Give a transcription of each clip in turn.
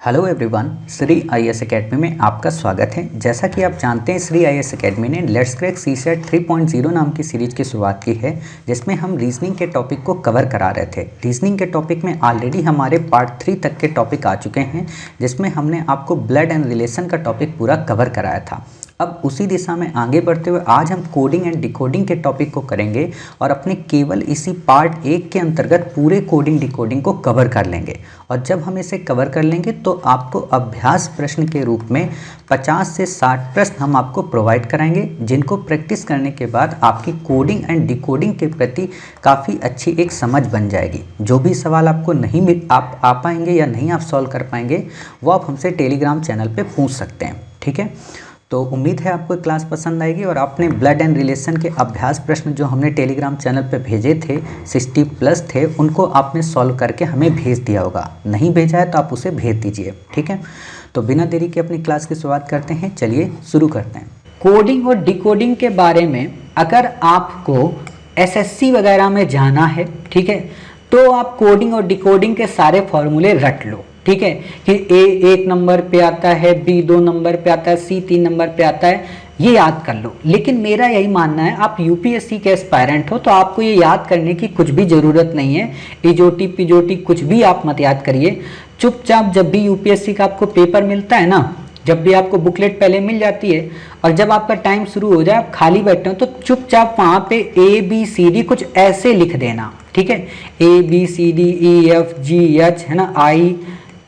Hello everyone, Shri IAS academy में आपका स्वागत है। जैसा कि आप जानते हैं, श्री आईएएस एकेडमी ने लेट्स क्रैक सीसेट 3.0 नाम की सीरीज की शुरुआत की है, जिसमें हम रीजनिंग के टॉपिक को कवर करा रहे थे। रीजनिंग के टॉपिक में ऑलरेडी हमारे पार्ट 3 तक के टॉपिक आ चुके हैं, जिसमें हमने आपको ब्लड एंड रिलेशन का टॉपिक पूरा कवर कराया था। अब उसी दिशा में आगे बढ़ते हुए आज हम कोडिंग एंड डिकोडिंग के टॉपिक को करेंगे और अपने केवल इसी पार्ट 1 के अंतर्गत पूरे कोडिंग डिकोडिंग को कवर कर लेंगे। और जब हम इसे कवर कर लेंगे तो आपको अभ्यास प्रश्न के रूप में 50 से 60 प्रश्न हम आपको प्रोवाइड कराएंगे, जिनको प्रैक्टिस करने के बाद आपकी कोडिंग एंड डिकोडिंग के प्रति काफ़ी अच्छी एक समझ बन जाएगी। जो भी सवाल आपको नहीं आप आ पाएंगे या नहीं आप सॉल्व कर पाएंगे, वो आप हमसे टेलीग्राम चैनल पे पूछ सकते हैं। ठीक है, तो उम्मीद है आपको क्लास पसंद आएगी और आपने ब्लड एंड रिलेशन के अभ्यास प्रश्न जो हमने टेलीग्राम चैनल पे भेजे थे 60+ थे, उनको आपने सॉल्व करके हमें भेज दिया होगा। नहीं भेजा है तो आप उसे भेज दीजिए। ठीक है, तो बिना देरी के अपनी क्लास की शुरुआत करते हैं। चलिए शुरू करते हैं। कोडिंग और डिकोडिंग के बारे में अगर आपको एसएससी वगैरह में जाना है, ठीक है, तो आप कोडिंग और डिकोडिंग के सारे फॉर्मूले रट लो। ठीक है, कि ए 1 नंबर पे आता है, बी 2 नंबर पे आता है, सी 3 नंबर पे आता है, ये याद कर लो। लेकिन मेरा यही मानना है, आप यूपीएससी के एस्पायरेंट हो तो आपको ये याद करने की कुछ भी ज़रूरत नहीं है। इजोटी पिजोटी कुछ भी आप मत याद करिए। चुपचाप जब भी यूपीएससी का आपको पेपर मिलता है ना, जब भी आपको बुकलेट पहले मिल जाती है और जब आपका टाइम शुरू हो जाए, आप खाली बैठे हो, तो चुपचाप वहाँ पे ABCD कुछ ऐसे लिख देना। ठीक है, ABCDEFGH है ना, I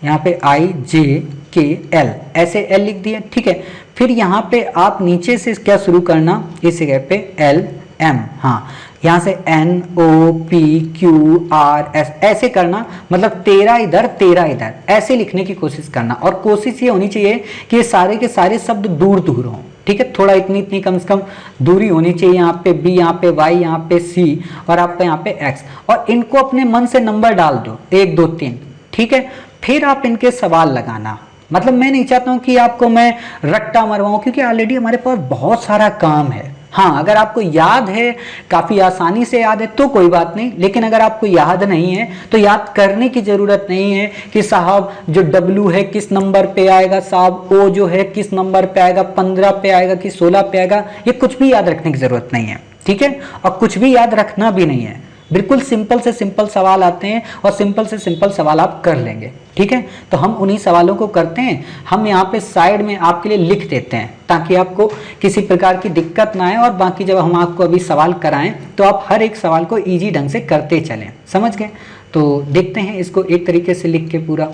यहाँ पे IJKL ऐसे L लिख दिया। ठीक है, फिर यहाँ पे आप नीचे से क्या शुरू करना, इस जगह पे LM, हाँ यहाँ से NOPQRS ऐसे करना, मतलब 13 इधर 13 इधर ऐसे लिखने की कोशिश करना। और कोशिश ये होनी चाहिए कि ये सारे के सारे शब्द दूर दूर हों। ठीक है, थोड़ा इतनी कम से कम दूरी होनी चाहिए। यहाँ पे B, यहाँ पे Y, यहाँ पे C और आपका यहाँ पे X, और इनको अपने मन से नंबर डाल दो 1 2 3। ठीक है, फिर आप इनके सवाल लगाना। मतलब मैं नहीं चाहता हूं कि आपको मैं रट्टा मरवाऊं, क्योंकि ऑलरेडी हमारे पास बहुत सारा काम है। हाँ, अगर आपको याद है, काफ़ी आसानी से याद है तो कोई बात नहीं, लेकिन अगर आपको याद नहीं है तो याद करने की ज़रूरत नहीं है कि साहब जो W है किस नंबर पे आएगा, साहब O जो है किस नंबर पे आएगा, 15 पे आएगा कि 16 पे आएगा, ये कुछ भी याद रखने की ज़रूरत नहीं है। ठीक है, और कुछ भी याद रखना भी नहीं है। बिल्कुल सिंपल से सिंपल सवाल आते हैं और सिंपल से सिंपल सवाल आप कर लेंगे। ठीक है, तो हम उन्हीं सवालों को करते हैं। हम यहाँ पे साइड में आपके लिए लिख देते हैं ताकि आपको किसी प्रकार की दिक्कत ना आए, और बाकी जब हम आपको अभी सवाल कराएं तो आप हर एक सवाल को इजी ढंग से करते चलें। समझ गए? तो देखते हैं इसको एक तरीके से लिख के पूरा।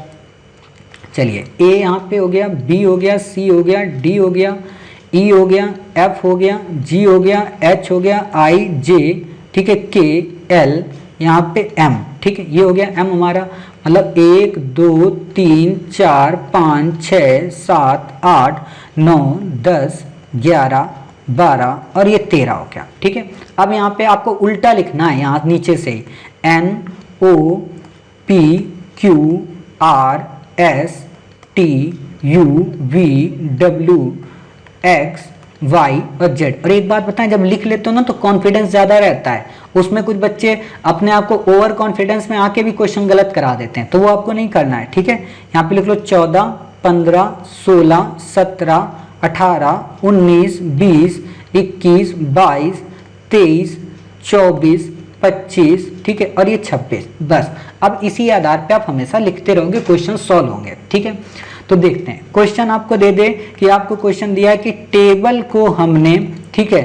चलिए, A यहाँ पे हो गया, B हो गया, C हो गया, D हो गया, E हो गया, F हो गया, G हो गया, H हो गया, I J, ठीक है, K L, यहाँ पे M। ठीक है, ये हो गया M हमारा, मतलब 1 2 3 4 5 6 7 8 9 10 11 12 और ये 13 हो गया। ठीक है, अब यहाँ पे आपको उल्टा लिखना है, यहाँ नीचे से ही NOPQRSTUVWX Y और Z। और एक बात बताएं, जब लिख लेते हो ना तो कॉन्फिडेंस ज़्यादा रहता है। उसमें कुछ बच्चे अपने आप को ओवर कॉन्फिडेंस में आके भी क्वेश्चन गलत करा देते हैं, तो वो आपको नहीं करना है। ठीक है, यहाँ पे लिख लो 14 15 16 17 18 19 20 21 22 23 24 25, ठीक है, और ये 26। बस अब इसी आधार पे आप हमेशा लिखते रहोगे, क्वेश्चन सॉल्व होंगे। ठीक है, तो देखते हैं। क्वेश्चन आपको दे दे कि आपको क्वेश्चन दिया है कि टेबल को हमने, ठीक है,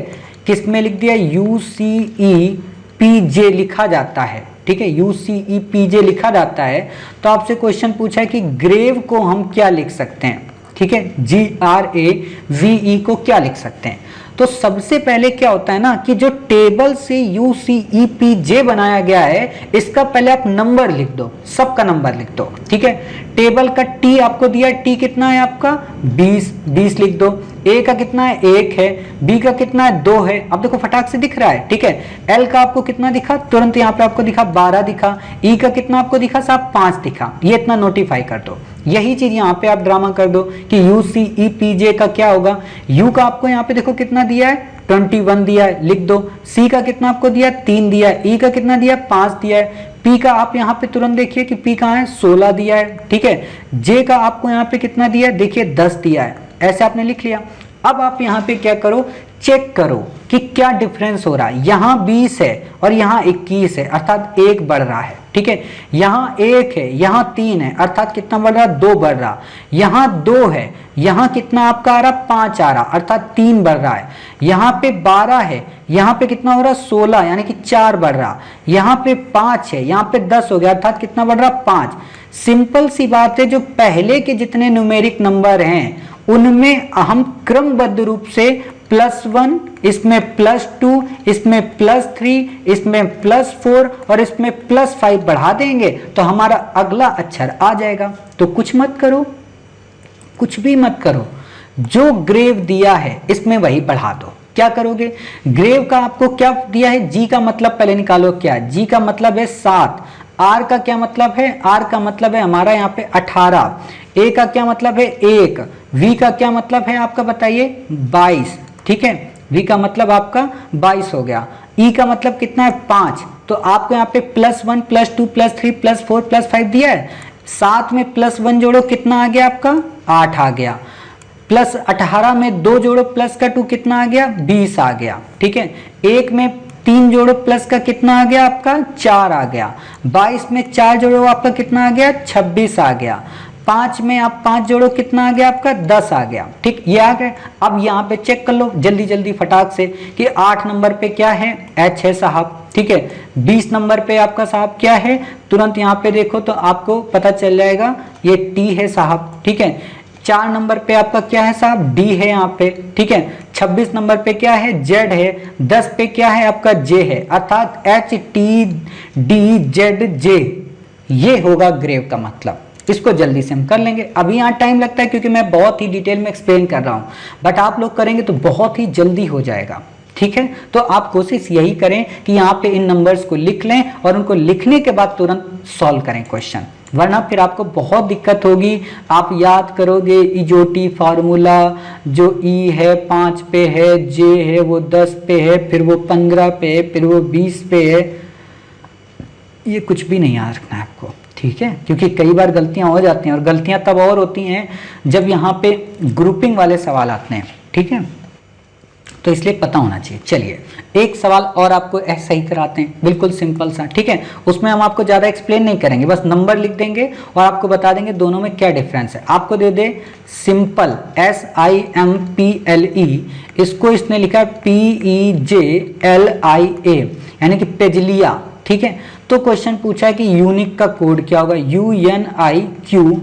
किस में लिख दिया, UCEPJ लिखा जाता है। ठीक है, UCEPJ लिखा जाता है, तो आपसे क्वेश्चन पूछा है कि ग्रेव को हम क्या लिख सकते हैं। ठीक है, GRAVE को क्या लिख सकते हैं। तो सबसे पहले क्या होता है ना कि जो टेबल से UCEPJ बनाया गया है, इसका पहले आप नंबर लिख दो, सबका नंबर लिख दो। ठीक है, टेबल का T आपको दिया है, T कितना है आपका 20 लिख दो। A का कितना है 1 है, B का कितना है 2 है। अब देखो फटाक से दिख रहा है। ठीक है, L का आपको कितना दिखा, तुरंत यहाँ पे आपको दिखा 12 दिखा। E का कितना आपको दिखा साहब 5 दिखा। ये इतना नोटिफाई कर दो। यही चीज यहाँ पे आप ड्रामा कर दो कि UCEPJ का क्या होगा। U का आपको यहाँ पे देखो कितना दिया है 21 दिया है, लिख दो। C का कितना आपको दिया 3 दिया है, E का कितना दिया 5 दिया है, पी का आप यहाँ पे तुरंत देखिए कि पी कहाँ है, 16 दिया है, ठीक है। जे का आपको यहाँ पे कितना दिया है, देखिए 10 दिया है, ऐसे आपने लिख लिया। अब आप यहाँ पे क्या करो, चेक करो कि क्या डिफरेंस हो रहा है। यहाँ 20 है और यहाँ 21 है, अर्थात 1 बढ़ रहा है, ठीक है। यहाँ 1 है, यहाँ 3 है, अर्थात कितना बढ़ रहा, 2 बढ़ रहा। यहाँ 2 है, यहाँ कितना आपका आ रहा, 5 आ रहा, अर्थात 3 बढ़ रहा है। यहाँ पे 12 है, यहाँ पे कितना हो रहा, 16, यानी कि 4 बढ़ रहा। यहाँ पे 5 है, यहाँ पे 10 हो गया, अर्थात कितना बढ़ रहा, 5। सिंपल सी बात है, जो पहले के जितने न्यूमेरिक नंबर हैं उनमें हम क्रमबद्ध रूप से +1, इसमें +2, इसमें +3, इसमें +4 और इसमें +5 बढ़ा देंगे तो हमारा अगला अक्षर आ जाएगा। तो कुछ मत करो, कुछ भी मत करो, जो ग्रेव दिया है इसमें वही बढ़ा दो। क्या करोगे, ग्रेव का आपको क्या दिया है, जी का मतलब पहले निकालो, क्या जी का मतलब है 7, आर का क्या मतलब है, आर का मतलब है हमारा यहाँ पे 18, ए का क्या मतलब है 1, वी का क्या मतलब है आपका बताइए 22, ठीक है। वी का मतलब आपका 22 हो गया। ई का मतलब कितना है 5, तो आपको यहाँ पे +1 +2 +3 +4 +5 दिया है। 7 में +1 जोड़ो कितना आ गया आपका 8 आ गया, +18 में 2 जोड़ो प्लस का 2 कितना आ गया 20 आ गया, ठीक है। 1 में 3 जोड़ो प्लस का कितना आ गया आपका 4 आ गया। 22 में 4 जोड़ो आपका कितना आ गया 26 आ गया। 5 में आप 5 जोड़ो कितना आ गया आपका 10 आ गया, ठीक, ये आ गए। अब यहाँ पे चेक कर लो जल्दी जल्दी फटाक से कि 8 नंबर पे क्या है, H है साहब, ठीक है। 20 नंबर पे आपका साहब क्या है, तुरंत यहाँ पे देखो तो आपको पता चल जाएगा ये T है साहब, ठीक है। 4 नंबर पे आपका क्या है साहब, D है यहाँ पे, ठीक है। 26 नंबर पे क्या है, Z है। 10 पे क्या है आपका J है, अर्थात HTDZJ, ये होगा ग्रेव का मतलब। इसको जल्दी से हम कर लेंगे। अभी यहाँ टाइम लगता है क्योंकि मैं बहुत ही डिटेल में एक्सप्लेन कर रहा हूँ, बट आप लोग करेंगे तो बहुत ही जल्दी हो जाएगा, ठीक है। तो आप कोशिश यही करें कि यहाँ पे इन नंबर्स को लिख लें और उनको लिखने के बाद तुरंत सॉल्व करें क्वेश्चन, वरना फिर आपको बहुत दिक्कत होगी। आप याद करोगे इजोटी फार्मूला, जो ई है 5 पे है, जे है वो 10 पे है, फिर वो 15 पे है, फिर वो 20 पे है, ये कुछ भी नहीं याद रखना है आपको, ठीक है। क्योंकि कई बार गलतियां हो जाती हैं और गलतियां तब और होती हैं जब यहाँ पे ग्रुपिंग वाले सवाल आते हैं, ठीक है, तो इसलिए पता होना चाहिए। चलिए एक सवाल और आपको ऐसा ही कराते हैं, बिल्कुल सिंपल सा, ठीक है। उसमें हम आपको ज़्यादा एक्सप्लेन नहीं करेंगे, बस नंबर लिख देंगे और आपको बता देंगे दोनों में क्या डिफरेंस है। आपको दे दे सिंपल SIMPLE, इसको इसने लिखा PEJLIA, यानी कि पेजलिया, ठीक है। तो क्वेश्चन पूछा है कि यूनिक का कोड क्या होगा, UNIQUE,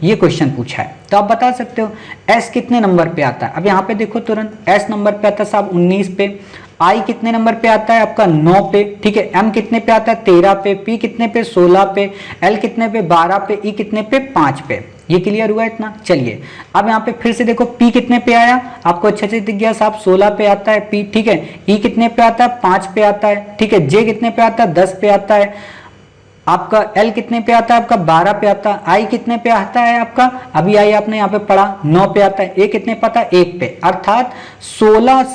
ये क्वेश्चन पूछा है। तो आप बता सकते हो S कितने नंबर पे आता है। अब यहाँ पे देखो तुरंत S नंबर पे आता है साहब 19 पे, I कितने नंबर पे आता है आपका 9 पे, ठीक है। M कितने पे आता है 13 पे, P कितने पे 16 पे, L कितने पे 12 पे, E कितने पे 5 पे। ये क्लियर हुआ इतना। चलिए अब यहाँ पे फिर से देखो P कितने पे आया, आपको अच्छे से दिख गया साहब 16 पे आता है P, ठीक है। E कितने पे आता है 5 पे आता है, ठीक है। J कितने पे आता है 10 पे आता है, आपका L कितने पे आता है आपका 12 पे आता है, I कितने पे आता है आपका, अभी I आपने यहाँ पे पढ़ा 9 पे आता है, A कितने पे आता है 1 पे। अर्थात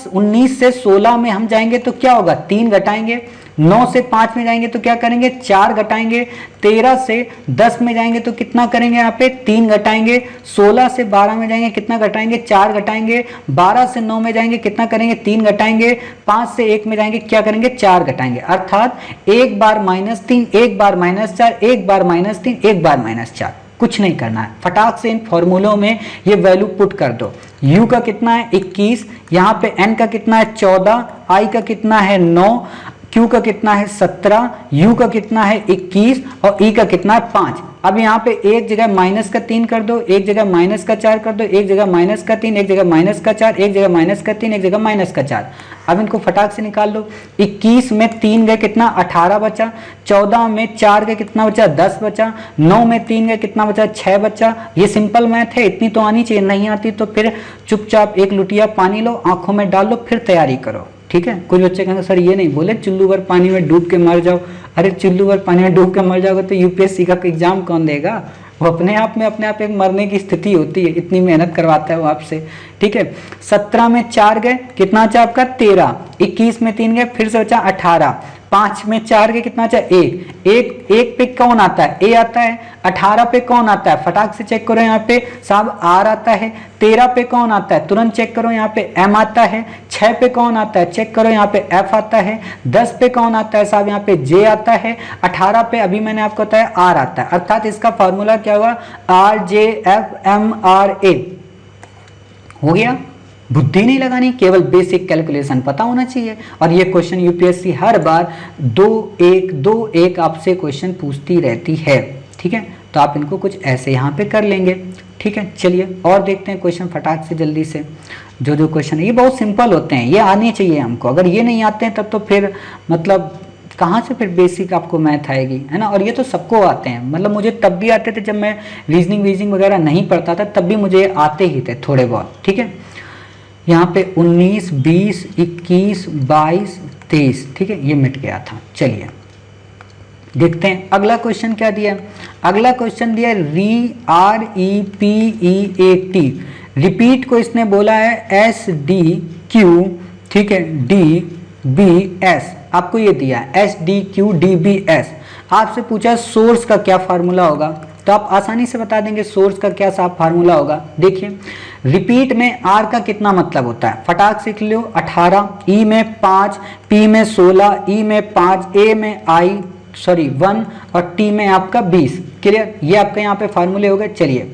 19 से 16 में हम जाएंगे तो क्या होगा 3 घटाएंगे, 9 से 5 में जाएंगे तो क्या करेंगे 4 घटाएंगे, 13 से 10 में जाएंगे तो कितना करेंगे यहाँ पे 3 घटाएंगे, 16 से 12 में जाएंगे कितना घटाएंगे 4 घटाएंगे, 12 से 9 में जाएंगे कितना करेंगे 3 घटाएंगे, 5 से 1 में जाएंगे क्या करेंगे 4 घटाएंगे। अर्थात एक बार -3, एक बार -4, एक बार -3, एक बार -4। कुछ नहीं करना है, फटाक से इन फॉर्मूलों में ये वैल्यू पुट कर दो। U का कितना है 21, यहाँ पे N का कितना है 14, I का कितना है 9, Q का कितना है 17, U का कितना है 21 और E का कितना है 5। अब यहाँ पे एक जगह -3 कर दो, एक जगह -4 कर दो, एक जगह -3, एक जगह -4, एक जगह -3, एक जगह -4। अब इनको फटाक से निकाल लो। 21 में 3 गए कितना 18 बचा, 14 में 4 गए कितना बचा 10 बचा, 9 में 3 गए कितना बचा 6 बचा। ये सिंपल मैथ है, इतनी तो आनी चाहिए, नहीं आती तो फिर चुपचाप एक लुटिया पानी लो, आंखों में डाल लो, फिर तैयारी करो, ठीक है। कुछ बच्चे कहेंगे सर ये नहीं बोले चुल्लू भर पानी में डूब के मर जाओ। अरे चुल्लू भर पानी में डूब के मर जाओगे तो यूपीएससी का एग्जाम कौन देगा, वो अपने आप एक मरने की स्थिति होती है, इतनी मेहनत करवाता है वो आपसे, ठीक है। 17 में 4 गए कितना बचा आपका 13, 21 में 3 गए फिर से बचा 18, 5 में 4 के कितना बचा, 1, एक पे कौन आता है, ए आता है। 18 पे कौन आता है, फटाक से चेक करो यहाँ पे साहब, आर आता है। 13 पे कौन आता है, तुरंत चेक करो यहाँ पे एम आता है। 6 पे कौन आता है, चेक करो यहाँ पे एफ आता है। 10 पे कौन आता है साहब, यहाँ पे जे आता है। 18 पे अभी मैंने आपको बताया आर आता है, अर्थात इसका फॉर्मूला क्या हुआ, R J F M R A. हो गया, बुद्धि नहीं लगानी, केवल बेसिक कैलकुलेशन पता होना चाहिए। और ये क्वेश्चन यूपीएससी हर बार 2-1 आपसे क्वेश्चन पूछती रहती है, ठीक है। तो आप इनको कुछ ऐसे यहाँ पे कर लेंगे, ठीक है। चलिए और देखते हैं क्वेश्चन फटाक से जल्दी से। जो क्वेश्चन है ये बहुत सिंपल होते हैं, ये आने चाहिए हमको। अगर ये नहीं आते हैं तब तो फिर मतलब कहाँ से फिर बेसिक आपको मैथ आएगी, है ना। और ये तो सबको आते हैं, मतलब मुझे तब भी आते थे जब मैं रीजनिंग वगैरह नहीं पढ़ता था, तब भी मुझे आते ही थे थोड़े बहुत, ठीक है। यहाँ पे 19, 20, 21, 22, 23, ठीक है, ये मिट गया था। चलिए देखते हैं अगला क्वेश्चन क्या दिया। अगला क्वेश्चन दिया REPEAT, रिपीट को इसने बोला है SDQ, ठीक है, DBS, आपको ये दिया है SDQ DBS। आपसे पूछा सोर्स का क्या फार्मूला होगा, तो आप आसानी से बता देंगे सोर्स का क्या साफ फार्मूला होगा। देखिए रिपीट में आर का कितना मतलब होता है, फटाक से लिख लो 18, ई में 5, पी में 16, ई में 5, ए में 1 और टी में आपका 20। क्लियर, ये आपका यहाँ पे फार्मूले हो गए। चलिए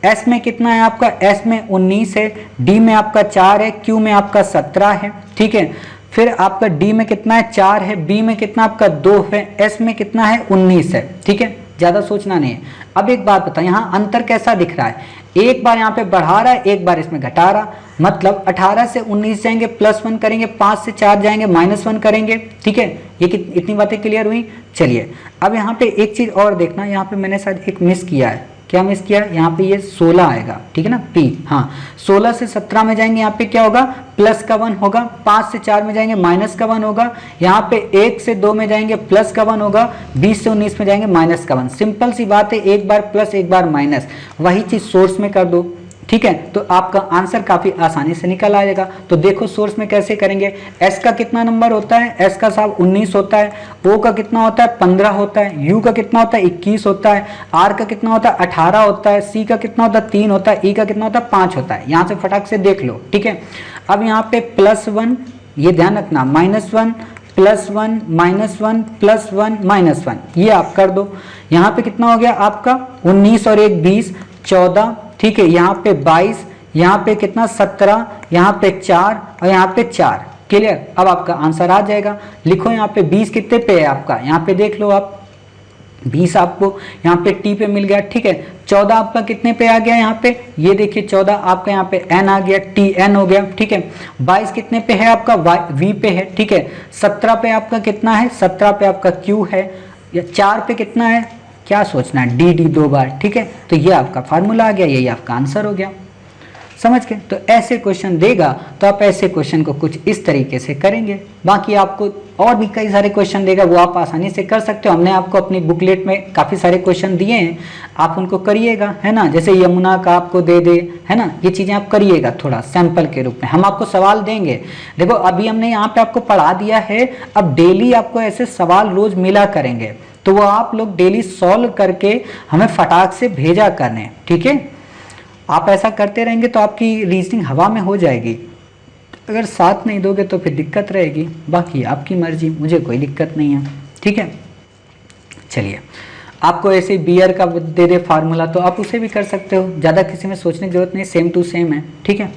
एस में कितना है आपका, एस में 19 है, डी में आपका 4 है, क्यू में आपका 17 है, ठीक है। फिर आपका डी में कितना है, 4 है, बी में कितना आपका 2 है, एस में कितना है 19 है, ठीक है। ज्यादा सोचना नहीं है। अब एक बात बताओ, यहाँ अंतर कैसा दिख रहा है, एक बार यहाँ पे बढ़ा रहा है, एक बार इसमें घटा रहा, मतलब 18 से 19 जाएंगे +1 करेंगे, 5 से 4 जाएंगे -1 करेंगे, ठीक है। ये इतनी बातें क्लियर हुई। चलिए अब यहाँ पे एक चीज और देखना, यहाँ पे मैंने शायद एक मिस किया है। क्या मिस किया, यहाँ पे ये 16 आएगा, ठीक है ना, पी। हाँ 16 से 17 में जाएंगे, यहाँ पे क्या होगा, प्लस का 1 होगा। 5 से 4 में जाएंगे माइनस का 1 होगा। यहाँ पे 1 से 2 में जाएंगे प्लस का 1 होगा। 20 से 19 में जाएंगे माइनस का 1। सिंपल सी बात है, एक बार प्लस एक बार माइनस, वही चीज सोर्स में कर दो, ठीक है। तो आपका आंसर काफी आसानी से निकल आएगा। तो देखो सोर्स में कैसे करेंगे, एस का कितना नंबर होता है, एस का साहब 19 होता है, ओ का कितना होता है 15 होता है, यू का कितना होता है 21 होता है, आर का कितना होता है 18 होता है, सी का कितना होता है 3 होता है, ई का कितना होता है 5 होता है। यहाँ से फटाक से देख लो, ठीक है। अब यहाँ पे +1, ये ध्यान रखना, -1 +1 -1 +1 -1, ये आप कर दो। यहाँ पे कितना हो गया आपका 19 और 1 20, 14, ठीक है। यहाँ पे 22, यहाँ पे कितना 17, यहाँ पे 4 और यहाँ पे 4। क्लियर, अब आपका आंसर आ जाएगा। लिखो यहाँ पे 20 कितने पे है आपका, यहाँ पे देख लो आप, 20 आपको यहाँ पे टी पे मिल गया, ठीक है। 14 आपका कितने पे आ गया, यहाँ पे ये देखिए 14 आपका यहाँ पे एन आ गया, टी एन हो गया, ठीक है। 22 कितने पे है आपका, वी पे है, ठीक है। 17 पे आपका कितना है, 17 पे आपका क्यू है, या 4 पे कितना है, क्या सोचना है, डी 2 बार, ठीक है। तो ये आपका फार्मूला आ गया, यही आपका आंसर हो गया, समझ के। तो ऐसे क्वेश्चन देगा तो आप ऐसे क्वेश्चन को कुछ इस तरीके से करेंगे। बाकी आपको और भी कई सारे क्वेश्चन देगा, वो आप आसानी से कर सकते हो। हमने आपको अपनी बुकलेट में काफ़ी सारे क्वेश्चन दिए हैं, आप उनको करिएगा, है ना। जैसे यमुना का आपको दे दे, है ना, ये चीज़ें आप करिएगा थोड़ा सैंपल के रूप में। हम आपको सवाल देंगे, देखो अभी हमने यहाँ पे आपको पढ़ा दिया है, अब डेली आपको ऐसे सवाल रोज मिला करेंगे, तो वो आप लोग डेली सॉल्व करके हमें फटाक से भेजा करने, ठीक है। आप ऐसा करते रहेंगे तो आपकी रीजनिंग हवा में हो जाएगी। अगर साथ नहीं दोगे तो फिर दिक्कत रहेगी। बाकी आपकी मर्जी, मुझे कोई दिक्कत नहीं है, ठीक है। चलिए आपको ऐसे बियर का दे दे फार्मूला तो आप उसे भी कर सकते हो, ज़्यादा किसी में सोचने की जरूरत नहीं, सेम टू सेम है, ठीक है।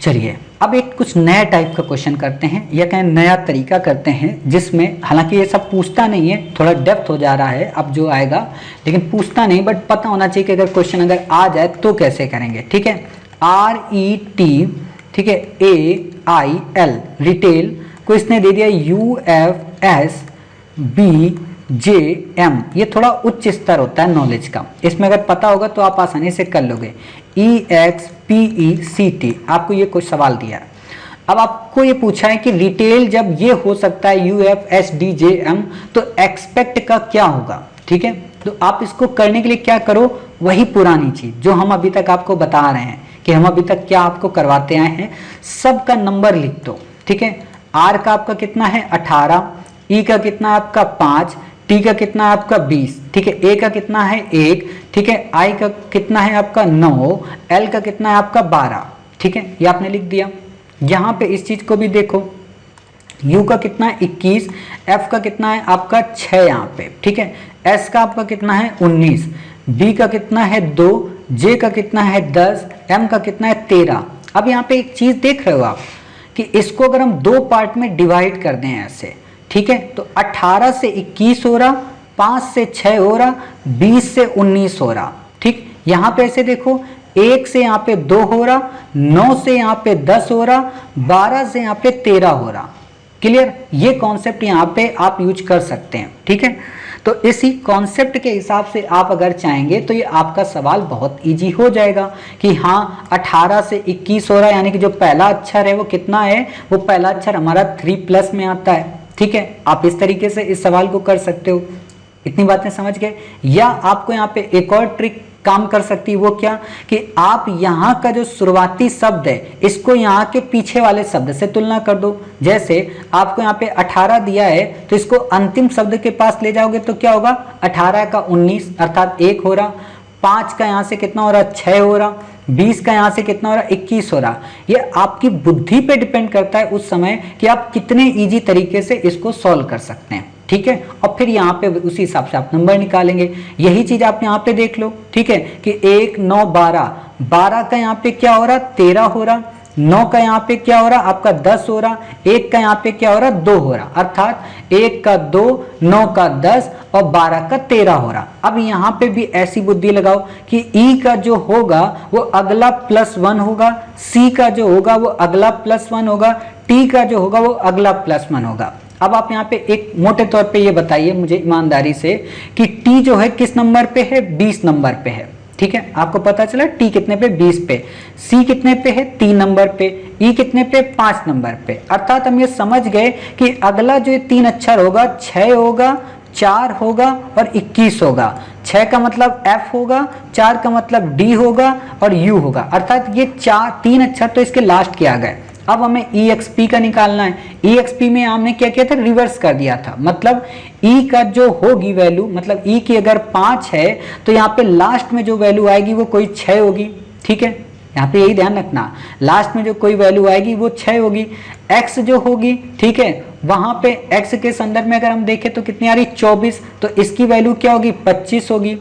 चलिए अब एक कुछ नया टाइप का क्वेश्चन करते हैं, या कहें नया तरीका करते हैं, जिसमें हालांकि ये सब पूछता नहीं है, थोड़ा डेप्थ हो जा रहा है अब जो आएगा, लेकिन पूछता नहीं, बट पता होना चाहिए कि अगर क्वेश्चन अगर आ जाए तो कैसे करेंगे, ठीक है। RET, ठीक है, AIL रिटेल को इसने दे दिया UFSBJM, ये थोड़ा उच्च स्तर होता है नॉलेज का, इसमें अगर पता होगा तो आप आसानी से कर लोगे। EXPECT, आपको ये कुछ सवाल दिया है। अब आपको ये पूछा है कि रिटेल जब ये हो सकता है UFSDJM, तो एक्सपेक्ट का क्या होगा, ठीक है। तो आप इसको करने के लिए क्या करो, वही पुरानी चीज जो हम अभी तक आपको बता रहे हैं कि हम अभी तक क्या आपको करवाते आए हैं, सबका नंबर लिख दो, ठीक है। आर का आपका कितना है 18, ई का कितना है आपका 5, टी का कितना है आपका 20, ठीक है, ए का कितना है 1, ठीक है, आई का कितना है आपका 9, एल का कितना है आपका 12, ठीक है, ये आपने लिख दिया। यहाँ पे इस चीज को भी देखो, U का कितना है 21, F का कितना है आपका 6 यहाँ पे, ठीक है, S का आपका कितना है 19, B का कितना है 2, J का कितना है 10, M का कितना है 13। अब यहाँ पे एक चीज देख रहे हो आप कि इसको अगर हम दो पार्ट में डिवाइड कर दें ऐसे, ठीक है, तो 18 से 21 हो रहा, 5 से 6 हो रहा, 20 से 19 हो रहा, ठीक। यहाँ पे ऐसे देखो, 1 से यहाँ पे 2 हो रहा, 9 से यहाँ पे 10 हो रहा, 12 से यहाँ पे 13 हो रहा। क्लियर, ये कॉन्सेप्ट यहाँ पे आप यूज कर सकते हैं, ठीक है। तो इसी कॉन्सेप्ट के हिसाब से आप अगर चाहेंगे तो ये आपका सवाल बहुत इजी हो जाएगा कि हाँ 18 से 21 हो रहा है, यानी कि जो पहला अक्षर है वो कितना है, वो पहला अक्षर हमारा 3+ में आता है, ठीक है। आप इस तरीके से इस सवाल को कर सकते हो। इतनी बातें समझ गए। या आपको यहाँ पे एक और ट्रिक काम कर सकती है, वो क्या कि आप यहाँ का जो शुरुआती शब्द है इसको यहाँ के पीछे वाले शब्द से तुलना कर दो। जैसे आपको यहाँ पे 18 दिया है तो इसको अंतिम शब्द के पास ले जाओगे तो क्या होगा, 18 का 19 अर्थात 1 हो रहा, 5 का यहाँ से कितना हो रहा, 6 हो रहा, 20 का यहाँ से कितना हो रहा, 21 हो रहा। ये आपकी बुद्धि पे डिपेंड करता है उस समय कि आप कितने ईजी तरीके से इसको सॉल्व कर सकते हैं, ठीक है। और फिर यहाँ पे उसी हिसाब से आप नंबर निकालेंगे। यही चीज आप यहाँ पे देख लो, ठीक है, कि 1 9 12, 12 का यहाँ पे क्या हो रहा, 13 हो रहा, 9 का यहाँ पे क्या हो रहा आपका 10 हो रहा, 1 का यहाँ पे क्या हो रहा 2 हो रहा, अर्थात 1 का 2, 9 का 10 और 12 का 13 हो रहा। अब यहाँ पे भी ऐसी बुद्धि लगाओ कि ई का जो होगा वो अगला +1 होगा, सी का जो होगा वो अगला +1 होगा, टी का जो होगा वो अगला +1 होगा। अब आप यहाँ पे एक मोटे तौर पे ये बताइए मुझे ईमानदारी से कि टी जो है किस नंबर पे है, 20 नंबर पे है, ठीक है। आपको पता चला टी कितने पे, 20 पे, सी कितने पे है, 3 नंबर पे, ई कितने पे, 5 नंबर पे। अर्थात हम ये समझ गए कि अगला जो 3 अक्षर होगा 6 होगा, 4 होगा और 21 होगा। 6 का मतलब F होगा, 4 का मतलब D होगा और U होगा। अर्थात ये 3 अक्षर तो इसके लास्ट के आ गए। अब हमें EXP का निकालना है। EXP में हमने क्या किया था, रिवर्स कर दिया था। मतलब E का जो होगी वैल्यू, मतलब E की अगर 5 है तो यहाँ पे लास्ट में जो वैल्यू आएगी वो कोई 6 होगी, ठीक है। यहाँ पे यही ध्यान रखना, लास्ट में जो कोई वैल्यू आएगी वो 6 होगी। X जो होगी, ठीक है, वहां पे X के संदर्भ में अगर हम देखें तो कितनी आ रही, 24, तो इसकी वैल्यू क्या होगी, 25 होगी।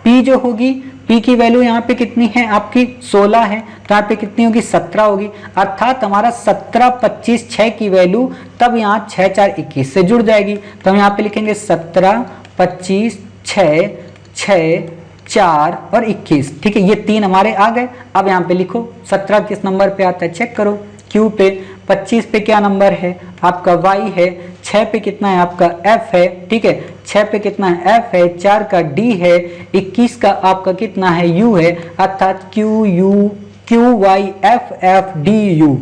P जो होगी, P की वैल्यू यहाँ पे कितनी है आपकी, 16 है, तो यहाँ पे कितनी होगी, 17 होगी। अर्थात हमारा 17 25 6 की वैल्यू तब यहाँ 6 4 21 से जुड़ जाएगी। तो हम यहाँ पे लिखेंगे 17 25 6 6 4 और 21, ठीक है, ये 3 हमारे आ गए। अब यहाँ पे लिखो 17 किस नंबर पे आता है, चेक करो, Q पे। 25 पे क्या नंबर है आपका, Y है। 6 पे कितना है आपका, F है, ठीक है, 6 पे कितना है, F है। 4 का D है। 21 का आपका कितना है, U है, अर्थात QYFFDU।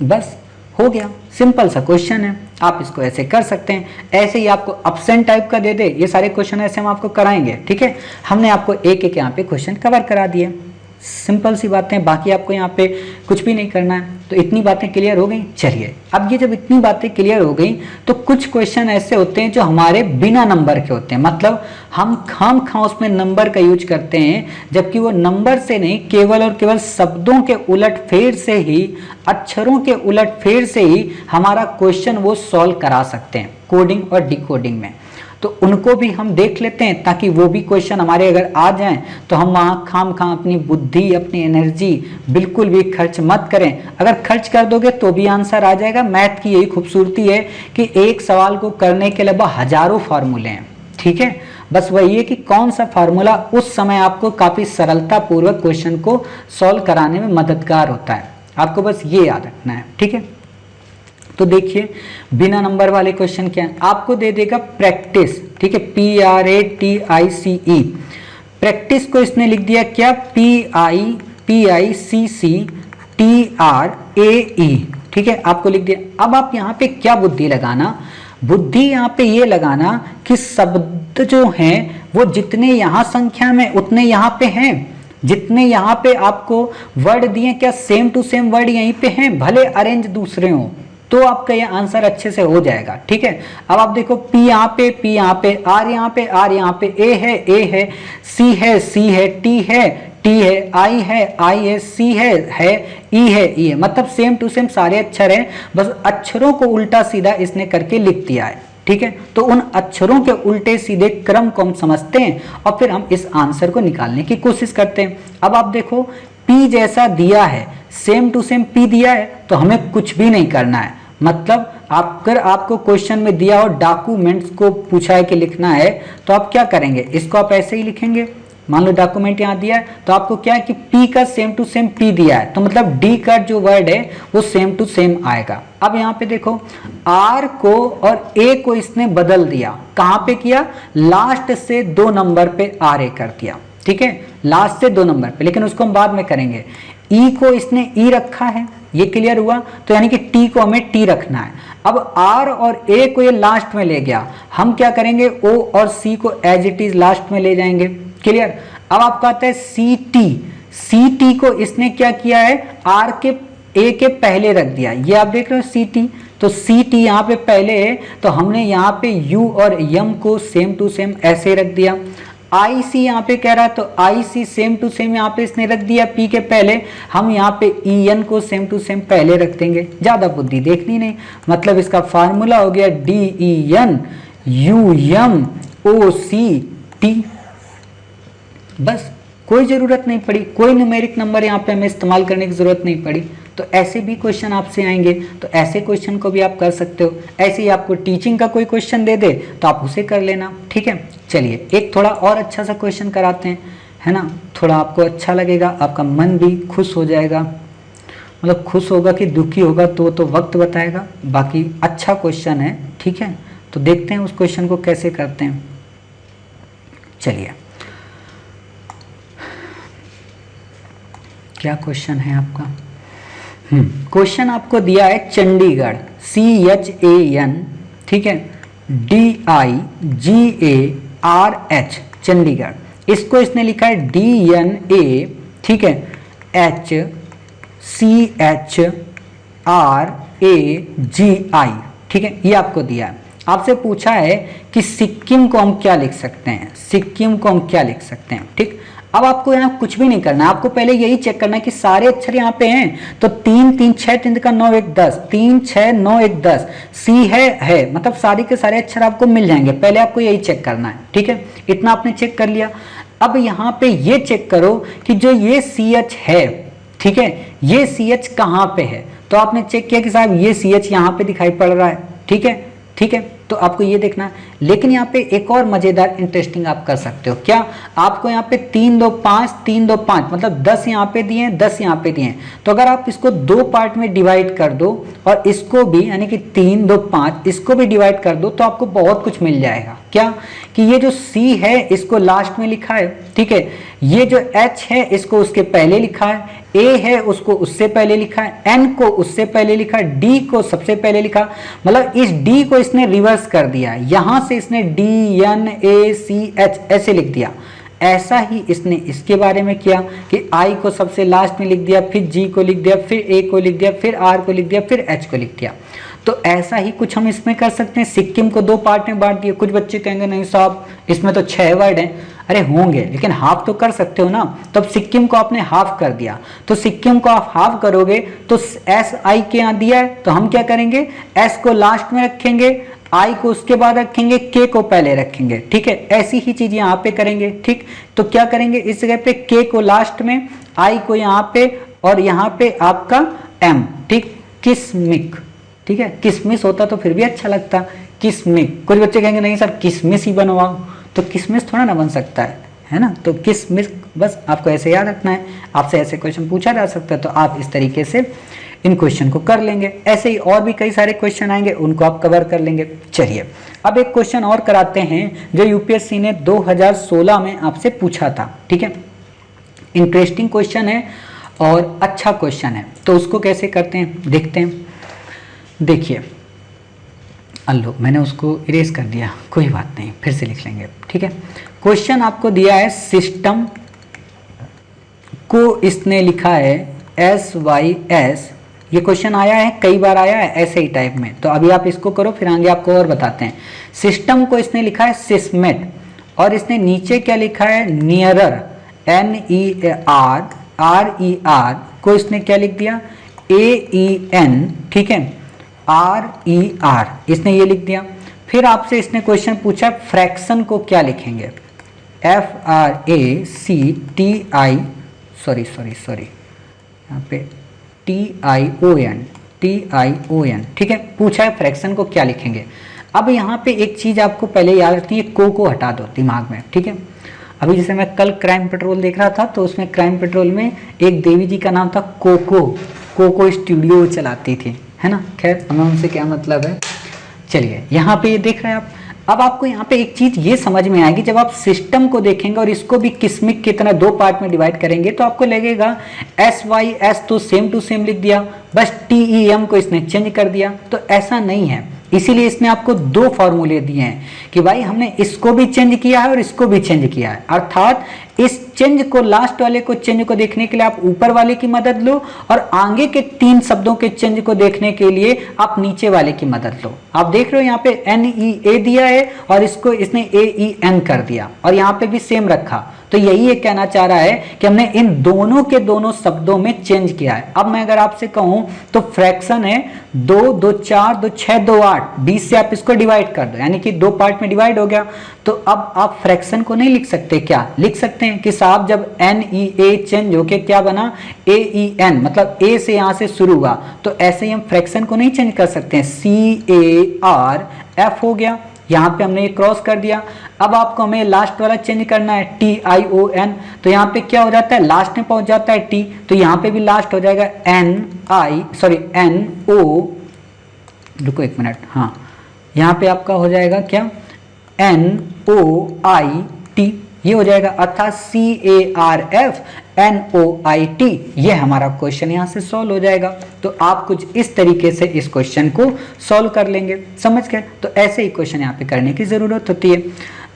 बस हो गया, सिंपल सा क्वेश्चन है। आप इसको ऐसे कर सकते हैं। ऐसे ही आपको ऑप्शन टाइप का दे दे, ये सारे क्वेश्चन ऐसे हम आपको कराएंगे, ठीक है। हमने आपको एक एक यहाँ पे क्वेश्चन कवर करा दिए, सिंपल सी बातें, बाकी आपको यहाँ पे कुछ भी नहीं करना है। तो इतनी बातें क्लियर हो गई। चलिए, अब ये जब इतनी बातें क्लियर हो गई तो कुछ क्वेश्चन ऐसे होते हैं जो हमारे बिना नंबर के होते हैं, मतलब हम खाम उसमें नंबर का यूज करते हैं, जबकि वो नंबर से नहीं, केवल और केवल शब्दों के उलटफेर से ही, अक्षरों के उलटफेर से ही हमारा क्वेश्चन वो सॉल्व करा सकते हैं कोडिंग और डिकोडिंग में। तो उनको भी हम देख लेते हैं ताकि वो भी क्वेश्चन हमारे अगर आ जाएं तो हम वहाँ खाम अपनी बुद्धि, अपनी एनर्जी बिल्कुल भी खर्च मत करें। अगर खर्च कर दोगे तो भी आंसर आ जाएगा। मैथ की यही खूबसूरती है कि एक सवाल को करने के अलावा हजारों फार्मूले हैं, ठीक है। बस वही है कि कौन सा फार्मूला उस समय आपको काफ़ी सरलता पूर्वक क्वेश्चन को सॉल्व कराने में मददगार होता है। आपको बस ये याद रखना है, ठीक है। तो देखिए, बिना नंबर वाले क्वेश्चन क्या है, आपको दे देगा प्रैक्टिस, ठीक है, PRATICE। प्रैक्टिस को इसने लिख दिया क्या, PICCTRAE, ठीक है, आपको लिख दिया। अब आप यहाँ पे क्या बुद्धि लगाना, बुद्धि यहाँ पे ये लगाना कि शब्द जो हैं वो जितने यहाँ संख्या में उतने यहाँ पे हैं, जितने यहाँ पे आपको वर्ड दिए क्या सेम टू सेम वर्ड यहीं पे हैं, भले अरेंज दूसरे हों, तो आपका ये आंसर अच्छे से हो जाएगा। ठीक है, अब आप देखो P यहाँ पे, P यहाँ पे, R यहाँ पे, R यहाँ पे, A है, C है, T है, I है, C है, E है। मतलब सेम टू सेम सारे अक्षर हैं, बस अक्षरों को उल्टा सीधा इसने करके लिख दिया है। ठीक है, तो उन अक्षरों के उल्टे सीधे क्रम को हम समझते हैं और फिर हम इस आंसर को निकालने की कोशिश करते हैं। अब आप देखो P जैसा दिया है, सेम टू सेम P दिया है, तो हमें कुछ भी नहीं करना है। मतलब अगर आपको क्वेश्चन में दिया हो डॉक्यूमेंट्स को पूछा है कि लिखना है, तो आप क्या करेंगे, इसको आप ऐसे ही लिखेंगे। मान लो डॉक्यूमेंट यहाँ दिया है, तो आपको क्या है कि P का सेम टू सेम P दिया है, तो मतलब D का जो वर्ड है वो सेम टू सेम आएगा। अब यहाँ पे देखो R को और A को इसने बदल दिया, कहाँ पे किया, लास्ट से 2 नंबर पे RA कर दिया। ठीक है, लास्ट से 2 नंबर पे, लेकिन उसको हम बाद में करेंगे। E को इसने E रखा है, ये क्लियर हुआ, तो यानी कि T को हमें T रखना है। अब R और A को ये लास्ट में ले गया, हम क्या करेंगे, O और C को एज इट इज लास्ट में ले जाएंगे। क्लियर। अब आपका आता है सी टी को इसने क्या किया है, आर के ए के पहले रख दिया, ये आप देख रहे हो सी टी, तो सी टी यहाँ पे पहले है, तो हमने यहाँ पे यू और यम को सेम टू सेम ऐसे रख दिया। आई सी यहाँ पे कह रहा है, तो आई सी सेम टू सेम यहाँ पे इसने रख दिया पी के पहले, हम यहाँ पे ई एन को सेम टू सेम पहले रख देंगे, ज्यादा बुद्धि देखनी नहीं। मतलब इसका फार्मूला हो गया D E N U M O C T. बस कोई जरूरत नहीं पड़ी, कोई न्यूमेरिक नंबर यहाँ पे हमें इस्तेमाल करने की जरूरत नहीं पड़ी। तो ऐसे भी क्वेश्चन आपसे आएंगे, तो ऐसे क्वेश्चन को भी आप कर सकते हो। ऐसे ही आपको टीचिंग का कोई क्वेश्चन दे दे तो आप उसे कर लेना। ठीक है, चलिए एक थोड़ा और अच्छा सा क्वेश्चन कराते हैं, है ना, थोड़ा आपको अच्छा लगेगा, आपका मन भी खुश हो जाएगा। मतलब खुश होगा कि दुखी होगा तो वक्त बताएगा, बाकी अच्छा क्वेश्चन है। ठीक है, तो देखते हैं उस क्वेश्चन को कैसे करते हैं। चलिए, क्या क्वेश्चन है आपका। क्वेश्चन आपको दिया है चंडीगढ़, CHAN, ठीक है, DIGARH, चंडीगढ़। इसको इसने लिखा है DNA, ठीक है, HCHRAGI, ठीक है, ये आपको दिया है। आपसे पूछा है कि सिक्किम को हम क्या लिख सकते हैं, सिक्किम को हम क्या लिख सकते हैं। ठीक, अब आपको यहाँ कुछ भी नहीं करना है, आपको पहले यही चेक करना है कि सारे अक्षर यहाँ पे हैं। तो 3 3 6 3 का 9 1 10, 3 6 9 1 10, सी है, मतलब सारे के सारे अक्षर आपको मिल जाएंगे। पहले आपको यही चेक करना है। ठीक है, इतना आपने चेक कर लिया। अब यहाँ पे ये चेक करो कि जो ये CH है, ठीक है, ये CH कहाँ पे है। तो आपने चेक किया कि साहब ये CH यहाँ पे दिखाई पड़ रहा है। ठीक है, ठीक है, तो आपको ये देखना है। लेकिन यहाँ पे एक और मजेदार इंटरेस्टिंग आप कर सकते हो। क्या, आपको यहाँ पे 3 2 5 3 2 5, मतलब 10 यहाँ पे दिए हैं, 10 यहाँ पे दिए हैं। तो अगर आप इसको 2 पार्ट में डिवाइड कर दो और इसको भी, यानी कि 3 2 5, इसको भी डिवाइड कर दो, तो आपको बहुत कुछ मिल जाएगा। क्या, कि ये जो C है इसको लास्ट में लिखा है, ठीक है, ये जो H है इसको उसके पहले लिखा है, A है उसको उससे पहले लिखा है, N को उससे पहले लिखा है, D को सबसे पहले लिखा। मतलब इस D को इसने रिवर्स कर दिया, यहां से इसने DNACH ऐसे लिख दिया। ऐसा ही इसने इसके बारे में किया कि I को सबसे लास्ट में लिख दिया, फिर G को लिख दिया, फिर A को लिख दिया, फिर R को लिख दिया, फिर H को लिख दिया। तो ऐसा ही कुछ हम इसमें कर सकते हैं। सिक्किम को 2 पार्ट में बांट दिया। कुछ बच्चे कहेंगे नहीं साहब इसमें तो 6 वर्ड हैं। अरे होंगे, लेकिन हाफ तो कर सकते हो ना। तब सिक्किम को आपने हाफ कर दिया, तो सिक्किम को आप हाफ करोगे तो SI के यहाँ दिया है, तो हम क्या करेंगे, S को लास्ट में रखेंगे, I को उसके बाद रखेंगे, K को पहले रखेंगे। ठीक है, ऐसी ही चीज यहाँ पे करेंगे। ठीक, तो क्या करेंगे, इस जगह पे K को लास्ट में, I को यहाँ पे, और यहाँ पे आपका M। ठीक, किस्मिक, ठीक है, किसमिस होता तो फिर भी अच्छा लगता, किस्मिक। कुछ बच्चे कहेंगे नहीं सर किसमिस ही बनवाओ, तो किसमिस थोड़ा ना बन सकता है ना। तो किसमिस, बस आपको ऐसे याद रखना है। आपसे ऐसे क्वेश्चन पूछा जा सकता है, तो आप इस तरीके से इन क्वेश्चन को कर लेंगे। ऐसे ही और भी कई सारे क्वेश्चन आएंगे, उनको आप कवर कर लेंगे। चलिए, अब एक क्वेश्चन और कराते हैं जो यूपीएससी ने 2016 में आपसे पूछा था। ठीक है, इंटरेस्टिंग क्वेश्चन है और अच्छा क्वेश्चन है, तो उसको कैसे करते हैं देखते हैं। देखिए, अल्लो मैंने उसको इरेज कर दिया, कोई बात नहीं, फिर से लिख लेंगे। ठीक है, क्वेश्चन आपको दिया है, सिस्टम को इसने लिखा है SYS ये क्वेश्चन आया है, कई बार आया है ऐसे ही टाइप में। तो अभी आप इसको करो, फिर आगे आपको और बताते हैं। सिस्टम को इसने लिखा है सिस्मेट, और इसने नीचे क्या लिखा है, नियरर, NERRER को इसने क्या लिख दिया, AEN, ठीक है, RER, इसने ये लिख दिया। फिर आपसे इसने क्वेश्चन पूछा फ्रैक्शन को क्या लिखेंगे, FRACTI, सॉरी यहाँ पे TION, ठीक है, पूछा है फ्रैक्शन को क्या लिखेंगे। अब यहाँ पे एक चीज आपको पहले याद रखनी है, को हटा दो दिमाग में, ठीक है। अभी जैसे मैं कल क्राइम पेट्रोल देख रहा था, तो उसमें क्राइम पेट्रोल में एक देवी जी का नाम था कोको स्टूडियो चलाती थी, है ना। खैर हमें उनसे क्या मतलब है। चलिए यहाँ पे ये देख रहे हैं आप। अब आपको यहाँ पे एक चीज ये समझ में आएगी, जब आप सिस्टम को देखेंगे और इसको भी किस्मिक की तरह दो पार्ट में डिवाइड करेंगे, तो आपको लगेगा SYS तो सेम टू सेम लिख दिया, बस TEM को इसने चेंज कर दिया। तो ऐसा नहीं है, इसीलिए इसने आपको दो फॉर्मूले दिए हैं कि भाई हमने इसको भी चेंज किया है और इसको भी चेंज किया है। अर्थात इस चेंज को, लास्ट वाले को चेंज को देखने के लिए आप ऊपर वाले की मदद लो, और आगे के तीन शब्दों के चेंज को देखने के लिए आप नीचे वाले की मदद लो। आप देख रहे हो यहाँ पे NEA दिया है और इसको इसने AEN कर दिया, और यहाँ पे भी सेम रखा। तो यही ये कहना चाह रहा है कि हमने इन दोनों के दोनों शब्दों में चेंज किया है। अब मैं अगर आपसे कहूं तो फ्रैक्शन है 2, 2, 4, 2, 6, 2, 8, 20 से आप इसको डिवाइड कर दो, यानी कि दो पार्ट में डिवाइड हो गया। तो अब आप फ्रैक्शन को नहीं लिख सकते, क्या लिख सकते हैं कि साहब जब NEA चेंज होके क्या बना, AEN, मतलब A से यहां से शुरू हुआ, तो ऐसे ही हम फ्रैक्शन को नहीं चेंज कर सकते हैं। CARF हो गया, यहाँ पे हमने ये क्रॉस कर दिया। अब आपको हमें लास्ट वाला चेंज करना है, TION, तो यहाँ पे क्या हो जाता है, लास्ट में पहुंच जाता है T, तो यहाँ पे भी लास्ट हो जाएगा NO, रुको एक मिनट, हाँ यहाँ पे आपका हो जाएगा क्या, NOIT, ये हो जाएगा। अर्थात CARF NOIT, ये हमारा क्वेश्चन यहाँ से सॉल्व हो जाएगा। तो आप कुछ इस तरीके से इस क्वेश्चन को सॉल्व कर लेंगे, समझ गए। तो ऐसे ही क्वेश्चन यहाँ पे करने की जरूरत होती है।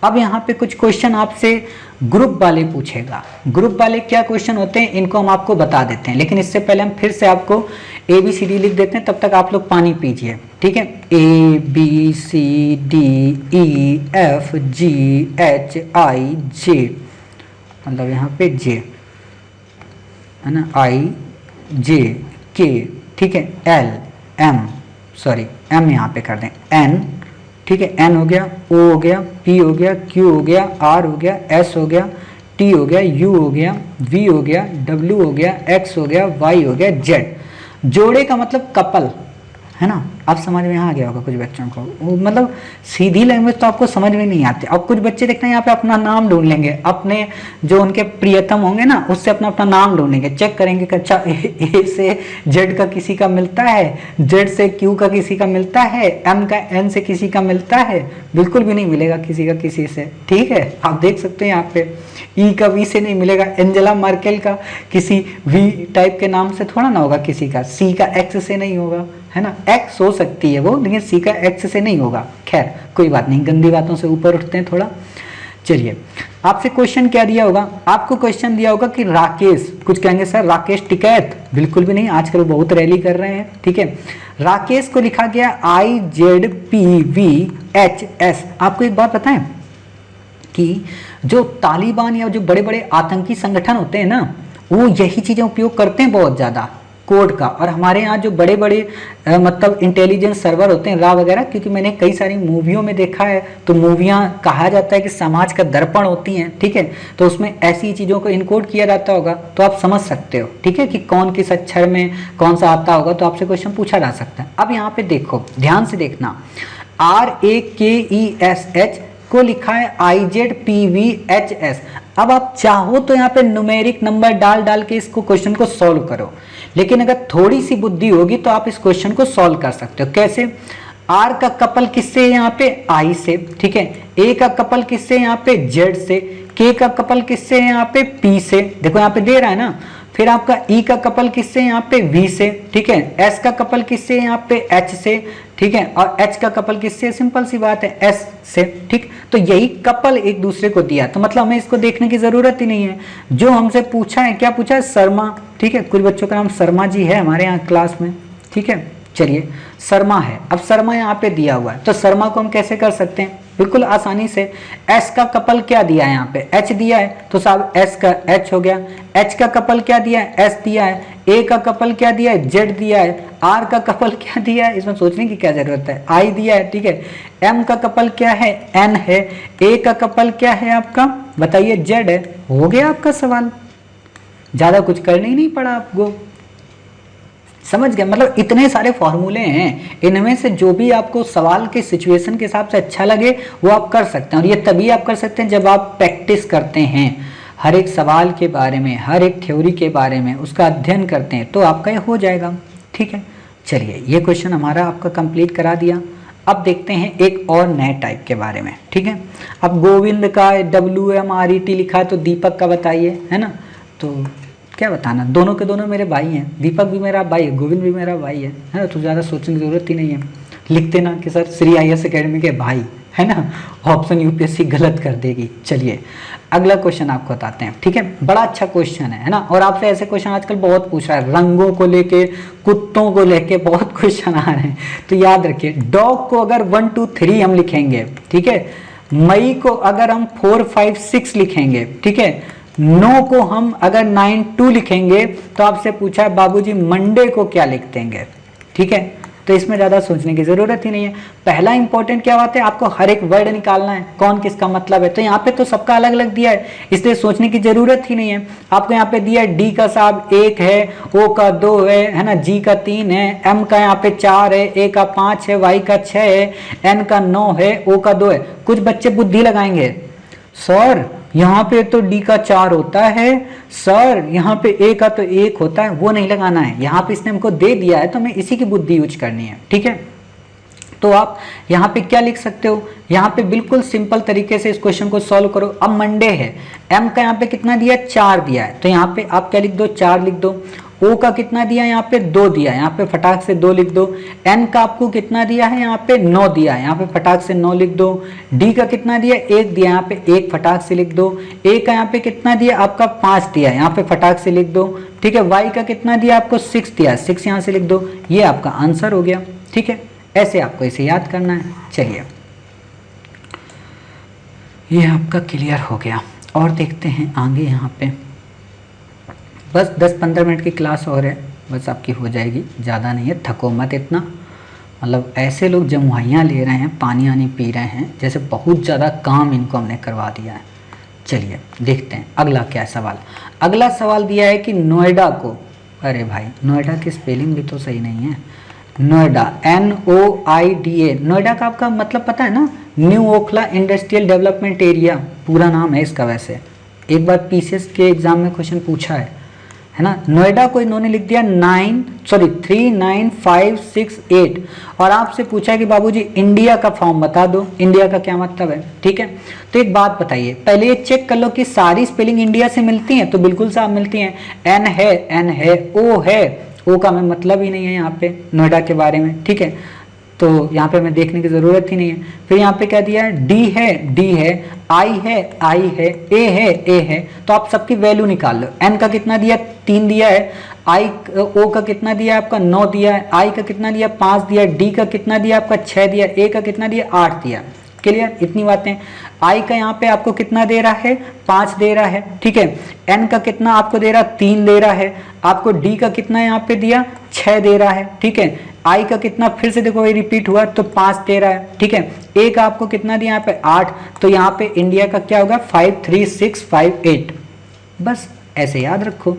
अब यहाँ पे कुछ क्वेश्चन आपसे ग्रुप वाले पूछेगा। ग्रुप वाले क्या क्वेश्चन होते हैं, इनको हम आपको बता देते हैं, लेकिन इससे पहले हम फिर से आपको ABCD लिख देते हैं, तब तक आप लोग पानी पीजिए, ठीक है। ABCDEFGHIJ, मतलब यहाँ पे J है ना, IJK, ठीक है, M यहाँ पे कर दें, N, ठीक है, N हो गया, O हो गया, P हो गया, Q हो गया, R हो गया, S हो गया, T हो गया, U हो गया, V हो गया, W हो गया, X हो गया, Y हो गया, Z। जोड़े का मतलब कपल, है ना। अब समझ में आ गया होगा कुछ बच्चों को, मतलब सीधी लैंग्वेज तो आपको समझ में नहीं आती। अब कुछ बच्चे देखते हैं यहाँ पे अपना नाम ढूंढ लेंगे, अपने जो उनके प्रियतम होंगे ना, उससे अपना अपना नाम ढूंढेंगे, चेक करेंगे कि अच्छा A से Z का किसी का मिलता है, Z से Q का किसी का मिलता है, M का N से किसी का मिलता है, बिल्कुल भी नहीं मिलेगा किसी का किसी से, ठीक है। आप देख सकते हैं यहाँ पे E का V से नहीं मिलेगा, एंजेला मार्केल का किसी V टाइप के नाम से थोड़ा ना होगा किसी का, C का X से नहीं होगा, है ना। X हो सकती है वो, लेकिन C का X से नहीं होगा। खैर कोई बात नहीं, गंदी बातों से ऊपर उठते हैं थोड़ा। चलिए आपसे क्वेश्चन क्या दिया होगा, आपको क्वेश्चन दिया होगा कि राकेश, कुछ कहेंगे सर राकेश टिकैत, बिल्कुल भी नहीं, आजकल बहुत रैली कर रहे हैं, ठीक है। राकेश को लिखा गया IZPVHS। आपको एक बात बताएं कि जो तालिबान या जो बड़े बड़े आतंकी संगठन होते हैं ना, वो यही चीजें उपयोग करते हैं बहुत ज्यादा, कोड का। और हमारे यहाँ जो बड़े बड़े मतलब इंटेलिजेंस सर्वर होते हैं, रा वगैरह, क्योंकि मैंने कई सारी मूवियों में देखा है, तो मूवियाँ कहा जाता है कि समाज का दर्पण होती हैं, ठीक है। तो उसमें ऐसी चीज़ों को इनकोड किया जाता होगा, तो आप समझ सकते हो, ठीक है, कि कौन किस अक्षर में कौन सा आता होगा, तो आपसे क्वेश्चन पूछा जा सकता है। अब यहाँ पे देखो, ध्यान से देखना, RAKESH को लिखा है IZPVHS। अब आप चाहो तो यहाँ पे न्यूमेरिक नंबर डाल डाल के इसको क्वेश्चन को सॉल्व करो, लेकिन अगर थोड़ी सी बुद्धि होगी तो आप इस क्वेश्चन को सॉल्व कर सकते हो। कैसे, R का कपल किससे है यहाँ पे, I से, ठीक है। A का कपल किससे यहाँ पे, Z से। K का कपल किससे है यहाँ पे, P से, देखो यहाँ पे दे रहा है ना। फिर फिर आपका ई का कपल किससे, यहाँ पे वी से, ठीक है। एस का कपल किससे, यहाँ पे एच से, ठीक है। और एच का कपल किससे, सिंपल सी बात है, एस से, ठीक। तो यही कपल एक दूसरे को दिया, तो मतलब हमें इसको देखने की जरूरत ही नहीं है। जो हमसे पूछा है, क्या पूछा है, शर्मा, ठीक है। कुछ बच्चों का नाम शर्मा जी है हमारे यहाँ क्लास में, ठीक है। चलिए शर्मा है, अब शर्मा यहाँ पे दिया हुआ है, तो शर्मा को हम कैसे कर सकते हैं, बिल्कुल आसानी से। एस का कपल क्या दिया है, यहाँ पे एच दिया है, तो साहब एस का एच हो गया। एच का कपल क्या दिया है, एस दिया है। ए का कपल क्या दिया है, जेड दिया है। आर का कपल क्या दिया है, इसमें सोचने की क्या जरूरत है, आई दिया है, ठीक है। एम का कपल क्या है, एन है। ए का कपल क्या है आपका, बताइए, जेड है। हो गया आपका सवाल, ज्यादा कुछ करना ही नहीं पड़ा आपको, समझ गए। मतलब इतने सारे फॉर्मूले हैं, इनमें से जो भी आपको सवाल के सिचुएशन के हिसाब से अच्छा लगे वो आप कर सकते हैं। और ये तभी आप कर सकते हैं जब आप प्रैक्टिस करते हैं, हर एक सवाल के बारे में, हर एक थ्योरी के बारे में उसका अध्ययन करते हैं, तो आपका ये हो जाएगा, ठीक है। चलिए ये क्वेश्चन हमारा आपका कंप्लीट करा दिया। अब देखते हैं एक और नए टाइप के बारे में, ठीक है। अब गोविंद का WMRET लिखा है, तो दीपक का बताइए, है ना। तो क्या बताना, दोनों के दोनों मेरे भाई हैं, दीपक भी मेरा भाई है, गोविंद भी मेरा भाई है ना। तो ज़्यादा सोचने की जरूरत ही नहीं है, लिख देना कि सर श्री IAS अकेडमी के भाई, है ना। ऑप्शन UPSC गलत कर देगी। चलिए अगला क्वेश्चन आपको बताते हैं, ठीक है। बड़ा अच्छा क्वेश्चन है ना। और आपसे ऐसे क्वेश्चन आजकल बहुत पूछ रहा है, रंगों को लेके, कुत्तों को लेके बहुत क्वेश्चन आ रहे हैं। तो याद रखिए, डॉग को अगर 1 2 3 हम लिखेंगे, ठीक है। मई को अगर हम 4 5 6 लिखेंगे, ठीक है। नो को हम अगर 9 2 लिखेंगे, तो आपसे पूछा है बाबूजी मंडे को क्या लिख देंगे, ठीक है। तो इसमें ज्यादा सोचने की जरूरत ही नहीं है। पहला इंपॉर्टेंट क्या बात है, आपको हर एक वर्ड निकालना है, कौन किसका मतलब है। तो यहाँ पे तो सबका अलग अलग दिया है, इसलिए सोचने की जरूरत ही नहीं है। आपको यहाँ पे दिया है डी का साहब 1 है, ओ का 2 है ना, जी का 3 है, एम का यहाँ पे 4 है, ए का 5 है, वाई का 6 है, एन का 9 है, ओ का 2 है। कुछ बच्चे बुद्धि लगाएंगे, सर यहाँ पे तो डी का 4 होता है, सर यहाँ पे ए का तो 1 होता है। वो नहीं लगाना है, यहाँ पे इसने हमको दे दिया है तो हमें इसी की बुद्धि यूज करनी है, ठीक है। तो आप यहाँ पे क्या लिख सकते हो, यहाँ पे बिल्कुल सिंपल तरीके से इस क्वेश्चन को सॉल्व करो। अब मंडे है, एम का यहाँ पे कितना दिया है, 4 दिया है, तो यहाँ पे आप क्या लिख दो, 4 लिख दो। ओ का कितना दिया है, यहाँ पे 2 दिया है, यहाँ पे फटाक से 2 लिख दो। एन का आपको कितना दिया है, यहाँ पे 9 दिया है, यहाँ पे फटाक से 9 लिख दो। डी का कितना दिया, 1 दिया, यहाँ पे 1 फटाक से लिख दो। ए का यहाँ पे कितना दिया, आपका 5 दिया है, यहाँ पे फटाक से लिख दो, ठीक है। वाई का कितना दिया, आपको 6 दिया, 6 यहाँ से लिख दो। ये आपका आंसर हो गया, ठीक है। ऐसे आपको इसे याद करना है। चलिए ये आपका क्लियर हो गया। और देखते हैं आगे, यहाँ पे बस 10-15 मिनट की क्लास और है, बस आपकी हो जाएगी, ज़्यादा नहीं है, थको मत इतना। मतलब ऐसे लोग जमुआइयाँ ले रहे हैं, पानी आनी पी रहे हैं, जैसे बहुत ज़्यादा काम इनको हमने करवा दिया है। चलिए देखते हैं अगला क्या सवाल। अगला सवाल दिया है कि नोएडा को, अरे भाई नोएडा की स्पेलिंग भी तो सही नहीं है, नोएडा NOIDA, नोएडा का आपका मतलब पता है ना, new Okhla industrial development area पूरा नाम है इसका। वैसे एक बार PCS के एग्जाम में क्वेश्चन पूछा है ना। नोएडा को इन्होंने लिख दिया 39568 और आपसे पूछा है कि बाबूजी इंडिया का फॉर्म बता दो, इंडिया का क्या मतलब है, ठीक है। तो एक बात बताइए, पहले ये चेक कर लो कि सारी स्पेलिंग इंडिया से मिलती हैं, तो बिल्कुल साफ मिलती हैं। एन है, ओ है, ओ का हमें मतलब ही नहीं है यहाँ पे नोएडा के बारे में, ठीक है। तो यहाँ पे हमें देखने की जरूरत ही नहीं है। फिर यहाँ पे क्या दिया है, डी है, आई है, ए है, तो आप सबकी वैल्यू निकाल लो। एन का कितना दिया, 3 दिया है। ओ का कितना दिया आपका, 9 दिया है। आई का कितना दिया, 5 दिया। डी का कितना दिया आपका, 6 दिया। ए का कितना दिया, 8 दिया। क्लियर, इतनी बातें। आई का यहाँ पे आपको कितना दे रहा है, 5 दे रहा है, ठीक है। एन का कितना आपको दे रहा है, 3 दे रहा है। आपको डी का कितना यहाँ पे दिया, 6 दे रहा है, ठीक है। आई का कितना, फिर से देखो ये रिपीट हुआ, तो 5 दे रहा है, ठीक है। ए का आपको कितना दिया यहाँ पे, 8, तो यहाँ पे इंडिया का क्या होगा, 53658। बस ऐसे याद रखो,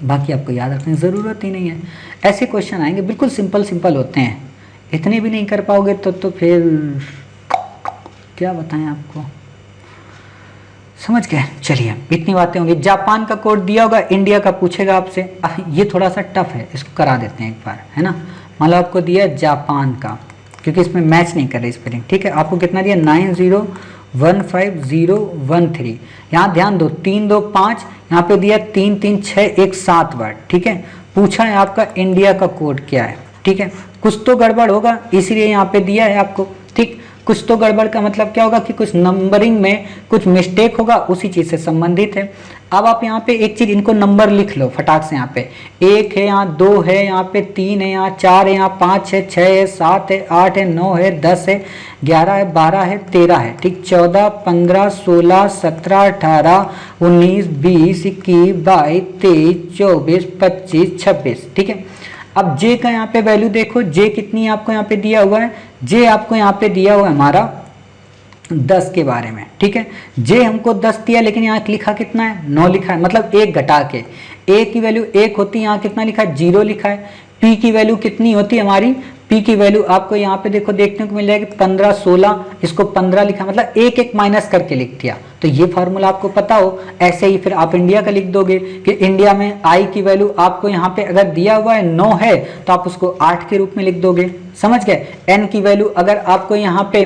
बाकी आपको याद रखने की जरूरत ही नहीं है। ऐसे क्वेश्चन आएंगे बिल्कुल सिंपल होते हैं, इतने भी नहीं कर पाओगे तो फिर क्या बताएं आपको, समझ गए। चलिए इतनी बातें होंगी। जापान का कोड दिया होगा, इंडिया का पूछेगा आपसे, ये थोड़ा सा टफ है, इसको करा देते हैं एक बार, है ना। मतलब आपको दिया जापान का, क्योंकि इसमें मैच नहीं कर रही स्पेलिंग, ठीक है। आपको कितना दिया, 15013। यहाँ ध्यान दो, 3 2 5, यहाँ पे दिया 3 3 6 1 7 वर्ड, ठीक है। पूछा है आपका इंडिया का कोड क्या है, ठीक है। कुछ तो गड़बड़ होगा इसलिए यहाँ पे दिया है आपको, ठीक। कुछ तो गड़बड़ का मतलब क्या होगा कि कुछ नंबरिंग में कुछ मिस्टेक होगा, उसी चीज से संबंधित है। अब आप यहाँ पे एक चीज, इनको नंबर लिख लो फटाक से। यहाँ पे 1 है, यहाँ 2 है, यहाँ पे 3 है, यहाँ 4 है, यहाँ 5 है, 6 है, 7 है, 8 है, 9 है, 10 है, 11 है, 12 है, 13 है, ठीक। 14 15 16 17 18 19 20 21 22 23 24 25 26, ठीक है। अब जे का यहाँ पे वैल्यू देखो, जे कितनी है आपको यहाँ पे दिया हुआ है, जे आपको यहाँ पे दिया हुआ है हमारा 10 के बारे में, ठीक है। जे हमको 10 दिया, लेकिन यहाँ लिखा कितना है, 9 लिखा है, मतलब 1 घटा के। ए की वैल्यू 1 होती है, यहाँ कितना लिखा है, 0 लिखा है। पी की वैल्यू कितनी होती है हमारी, पी की वैल्यू आपको यहाँ पे देखो देखने को मिल जाएगी 15 16, इसको 15 लिखा, मतलब 1 1 माइनस करके लिख दिया। तो ये फार्मूला आपको पता हो। ऐसे ही फिर आप इंडिया का लिख दोगे कि इंडिया में आई की वैल्यू आपको यहाँ पे अगर दिया हुआ है 9 है तो आप उसको 8 के रूप में लिख दोगे, समझ गए। एन की वैल्यू अगर आपको यहाँ पे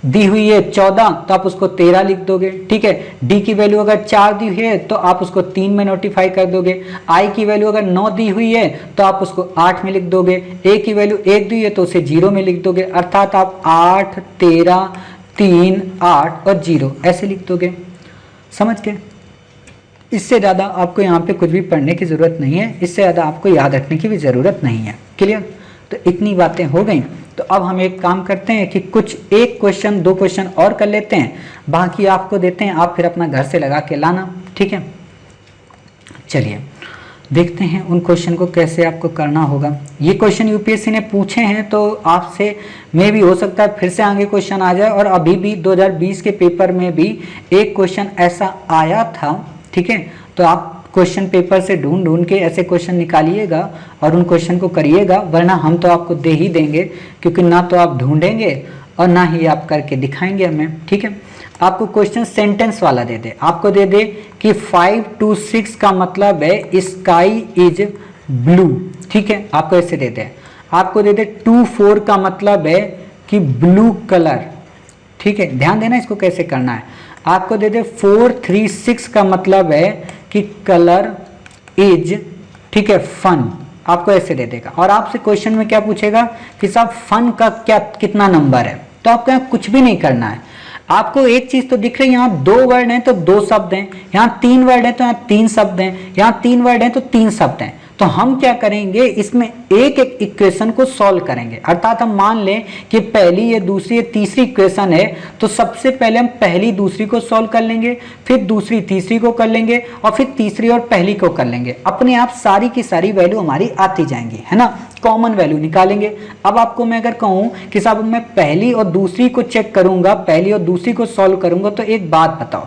दी हुई है 14 तो आप उसको 13 लिख दोगे, ठीक है। डी की वैल्यू अगर 4 दी हुई है तो आप उसको 3 में नोटिफाई कर दोगे। आई की वैल्यू अगर 9 दी हुई है तो आप उसको 8 में लिख दोगे। ए की वैल्यू 1 दी है तो उसे 0 में लिख दोगे, अर्थात आप 8 13 3 8 और 0 ऐसे लिख दोगे, समझ गए। इससे ज़्यादा आपको यहाँ पे कुछ भी पढ़ने की ज़रूरत नहीं है, इससे ज़्यादा आपको याद रखने की भी ज़रूरत नहीं है, क्लियर। तो इतनी बातें हो गई। तो अब हम एक काम करते हैं कि कुछ एक क्वेश्चन 2 क्वेश्चन और कर लेते हैं, बाकी आपको देते हैं, आप फिर अपना घर से लगा के लाना, ठीक है। चलिए देखते हैं उन क्वेश्चन को कैसे आपको करना होगा। ये क्वेश्चन यूपीएससी ने पूछे हैं तो आपसे में भी हो सकता है फिर से आगे क्वेश्चन आ जाए, और अभी भी 2020 के पेपर में भी एक क्वेश्चन ऐसा आया था, ठीक है। तो आप क्वेश्चन पेपर से ढूंढ ढूंढ के ऐसे क्वेश्चन निकालिएगा और उन क्वेश्चन को करिएगा, वरना हम तो आपको दे ही देंगे, क्योंकि ना तो आप ढूंढेंगे और ना ही आप करके दिखाएंगे हमें, ठीक है। आपको क्वेश्चन सेंटेंस वाला दे दे, आपको दे दे कि 5 to 6 का मतलब है स्काई इज ब्लू, ठीक है, आपको ऐसे दे दे। आपको दे दे 2 4 का मतलब है कि ब्लू कलर, ठीक है, ध्यान देना इसको कैसे करना है। आपको दे दे 4 3 6 का मतलब है कि कलर इज, ठीक है, फन, आपको ऐसे दे देगा। और आपसे क्वेश्चन में क्या पूछेगा कि साहब फन का क्या कितना नंबर है, तो आपको यहाँ कुछ भी नहीं करना है। आपको एक चीज तो दिख रही है, यहाँ 2 वर्ड हैं तो 2 शब्द हैं, यहाँ 3 वर्ड हैं तो यहाँ 3 शब्द हैं, यहाँ 3 वर्ड हैं तो 3 शब्द हैं। तो हम क्या करेंगे, इसमें एक एक इक्वेशन को सॉल्व करेंगे। अर्थात हम मान लें कि पहली ये दूसरी ये तीसरी इक्वेशन है, तो सबसे पहले हम पहली दूसरी को सॉल्व कर लेंगे, फिर दूसरी तीसरी को कर लेंगे, और फिर तीसरी और पहली को कर लेंगे। अपने आप सारी की सारी वैल्यू हमारी आती जाएंगी, है ना, कॉमन वैल्यू निकालेंगे। अब आपको मैं अगर कहूं कि साहब मैं पहली और दूसरी को चेक करूंगा, पहली और दूसरी को सॉल्व करूंगा, तो एक बात बताओ,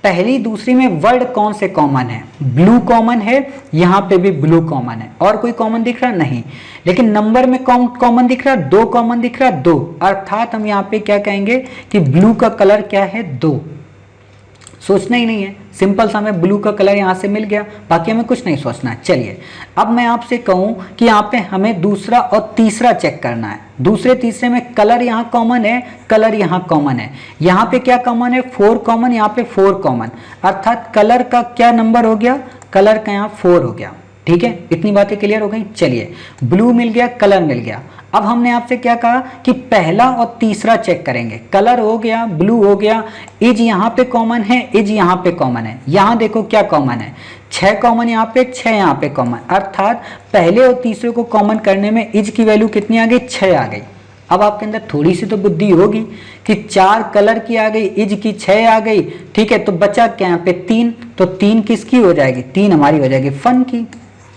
पहली दूसरी में वर्ड कौन से कॉमन है, ब्लू कॉमन है, यहाँ पे भी ब्लू कॉमन है, और कोई कॉमन दिख रहा नहीं। लेकिन नंबर में कौन कॉमन दिख रहा, 2 कॉमन दिख रहा, 2, अर्थात हम यहाँ पे क्या कहेंगे कि ब्लू का कलर क्या है, 2। सोचना ही नहीं है, सिंपल सा हमें ब्लू का कलर यहाँ से मिल गया, बाकी हमें कुछ नहीं सोचना है। चलिए अब मैं आपसे कहूँ कि यहाँ पे हमें दूसरा और तीसरा चेक करना है। दूसरे तीसरे में कलर यहाँ कॉमन है, कलर यहाँ कॉमन है, यहाँ पे क्या कॉमन है, 4 कॉमन, यहाँ पे 4 कॉमन, अर्थात कलर का क्या नंबर हो गया, कलर का यहाँ 4 हो गया, ठीक है। इतनी बातें क्लियर हो गई। चलिए ब्लू मिल गया, कलर मिल गया। अब हमने आपसे क्या कहा कि पहला और तीसरा चेक करेंगे, कलर हो गया, ब्लू हो गया, इज यहाँ पे कॉमन है, इज यहाँ पे कॉमन है, यहाँ देखो क्या कॉमन है, 6 कॉमन यहाँ पे, 6 यहाँ पे कॉमन, अर्थात पहले और तीसरे को कॉमन करने में इज की वैल्यू कितनी आ गई, 6 आ गई। अब आपके अंदर थोड़ी सी तो बुद्धि होगी कि 4 कलर की आ गई, इज की 6 आ गई, ठीक है, तो बचा क्या यहाँ पे 3, तो 3 किसकी हो जाएगी, 3 हमारी हो जाएगी फन की।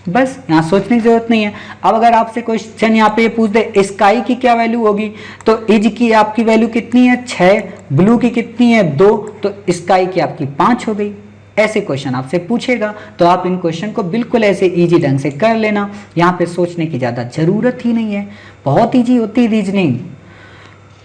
बस यहाँ सोचने की जरूरत नहीं है। अब अगर आपसे क्वेश्चन यहाँ पे ये पूछ दे स्काई की क्या वैल्यू होगी, तो इज की आपकी वैल्यू कितनी है, 6, ब्लू की कितनी है, 2, तो स्काई की आपकी 5 हो गई। ऐसे क्वेश्चन आपसे पूछेगा तो आप इन क्वेश्चन को बिल्कुल ऐसे इजी ढंग से कर लेना, यहाँ पे सोचने की ज़्यादा ज़रूरत ही नहीं है, बहुत ईजी होती है रीजनिंग।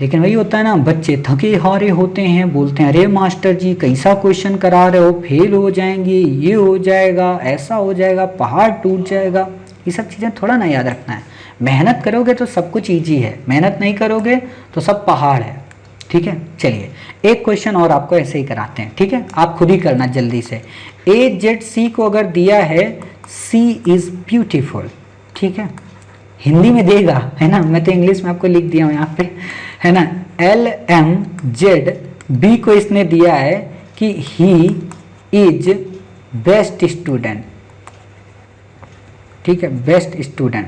लेकिन वही होता है ना, बच्चे थके हारे होते हैं, बोलते हैं अरे मास्टर जी कैसा क्वेश्चन करा रहे हो, फेल हो जाएंगे, ये हो जाएगा, ऐसा हो जाएगा, पहाड़ टूट जाएगा। ये सब चीज़ें थोड़ा ना याद रखना है। मेहनत करोगे तो सब कुछ ईजी है, मेहनत नहीं करोगे तो सब पहाड़ है। ठीक है, चलिए एक क्वेश्चन और आपको ऐसे ही कराते हैं, ठीक है, आप खुद ही करना जल्दी से। AZC को अगर दिया है C इज ब्यूटीफुल, ठीक है, हिंदी में देगा, है ना, मैं तो इंग्लिश में आपको लिख दिया हूँ यहाँ पे, है ना। LMZB को इसने दिया है कि ही इज बेस्ट स्टूडेंट, ठीक है, बेस्ट स्टूडेंट।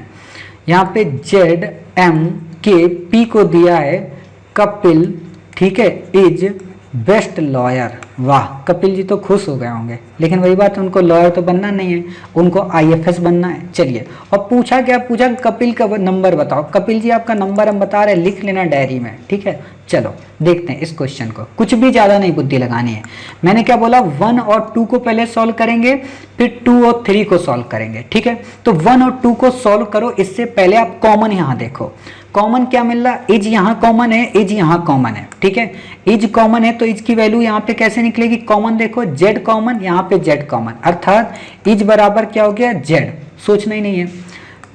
यहाँ पे ZMKP को दिया है कपिल, ठीक है, इज बेस्ट लॉयर। वाह, कपिल जी तो खुश हो गए होंगे, लेकिन वही बात है, उनको लॉयर तो बनना नहीं है, उनको IFS बनना है। चलिए, और पूछा क्या, पूछा कपिल का नंबर बताओ। कपिल जी आपका नंबर हम बता रहे हैं, लिख लेना डायरी में, ठीक है। चलो देखते हैं इस क्वेश्चन को, कुछ भी ज़्यादा नहीं बुद्धि लगानी है। मैंने क्या बोला, 1 और 2 को पहले सॉल्व करेंगे, फिर 2 और 3 को सॉल्व करेंगे, ठीक है। तो 1 और 2 को सॉल्व करो, इससे पहले आप कॉमन यहाँ देखो, कॉमन क्या मिल रहा, इज यहाँ कॉमन है, इज यहाँ कॉमन है, ठीक है। इज कॉमन है तो इज की वैल्यू यहाँ पे कैसे निकलेगी, कॉमन देखो, जेड कॉमन, यहाँ पे जेड कॉमन, अर्थात इज बराबर क्या हो गया, जेड, सोचना ही नहीं है।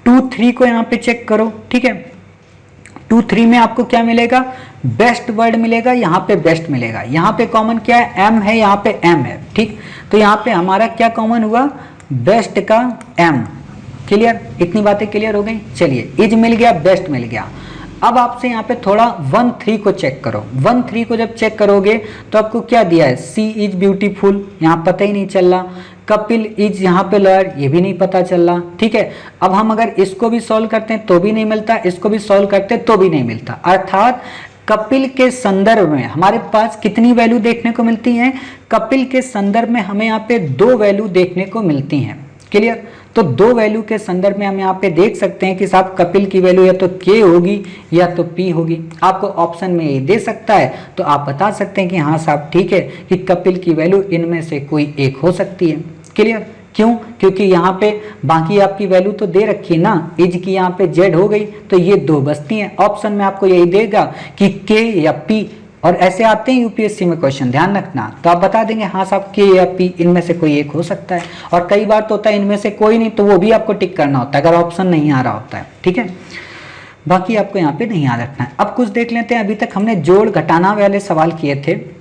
2, 3 को यहाँ पे चेक करो, ठीक है। 2, 3 में आपको क्या मिलेगा, बेस्ट वर्ड मिलेगा, यहाँ पे बेस्ट मिलेगा, यहाँ पे कॉमन क्या है, एम है, यहाँ पे एम है, ठीक। तो यहाँ पे हमारा क्या कॉमन हुआ, बेस्ट का एम। क्लियर, इतनी बातें क्लियर हो गई। चलिए, इज मिल गया, बेस्ट मिल गया। अब आपसे यहाँ पे थोड़ा 1, 3 को चेक करो। 1, 3 को जब चेक करोगे तो आपको क्या दिया है, सी इज ब्यूटीफुल, यहाँ पता ही नहीं चल रहा। कपिल इज यहाँ पे लॉयर, ये भी नहीं पता चल रहा, ठीक है। अब हम अगर इसको भी सॉल्व करते हैं तो भी नहीं मिलता, इसको भी सॉल्व करते तो भी नहीं मिलता, अर्थात कपिल के संदर्भ में हमारे पास कितनी वैल्यू देखने को मिलती हैं, कपिल के संदर्भ में हमें यहाँ पे 2 वैल्यू देखने को मिलती हैं। क्लियर, तो 2 वैल्यू के संदर्भ में हम यहाँ पे देख सकते हैं कि साहब कपिल की वैल्यू या तो K होगी या तो P होगी। आपको ऑप्शन में ये दे सकता है तो आप बता सकते हैं कि हाँ साहब ठीक है कि कपिल की वैल्यू इनमें से कोई एक हो सकती है। क्लियर, क्यों, क्योंकि यहाँ पे बाकी आपकी वैल्यू तो दे रखी है ना, इज की यहाँ पे जेड हो गई तो ये 2 बचती हैं। ऑप्शन में आपको यही देगा कि K या P, और ऐसे आते हैं यूपीएससी में क्वेश्चन, ध्यान रखना। तो आप बता देंगे हाँ साहब K या P इनमें से कोई एक हो सकता है, और कई बार तो होता है इनमें से कोई नहीं, तो वो भी आपको टिक करना होता है अगर ऑप्शन नहीं आ रहा होता है, ठीक है। बाकी आपको यहाँ पे नहीं याद रखना है। अब कुछ देख लेते हैं, अभी तक हमने जोड़ घटाना वाले सवाल किए थे,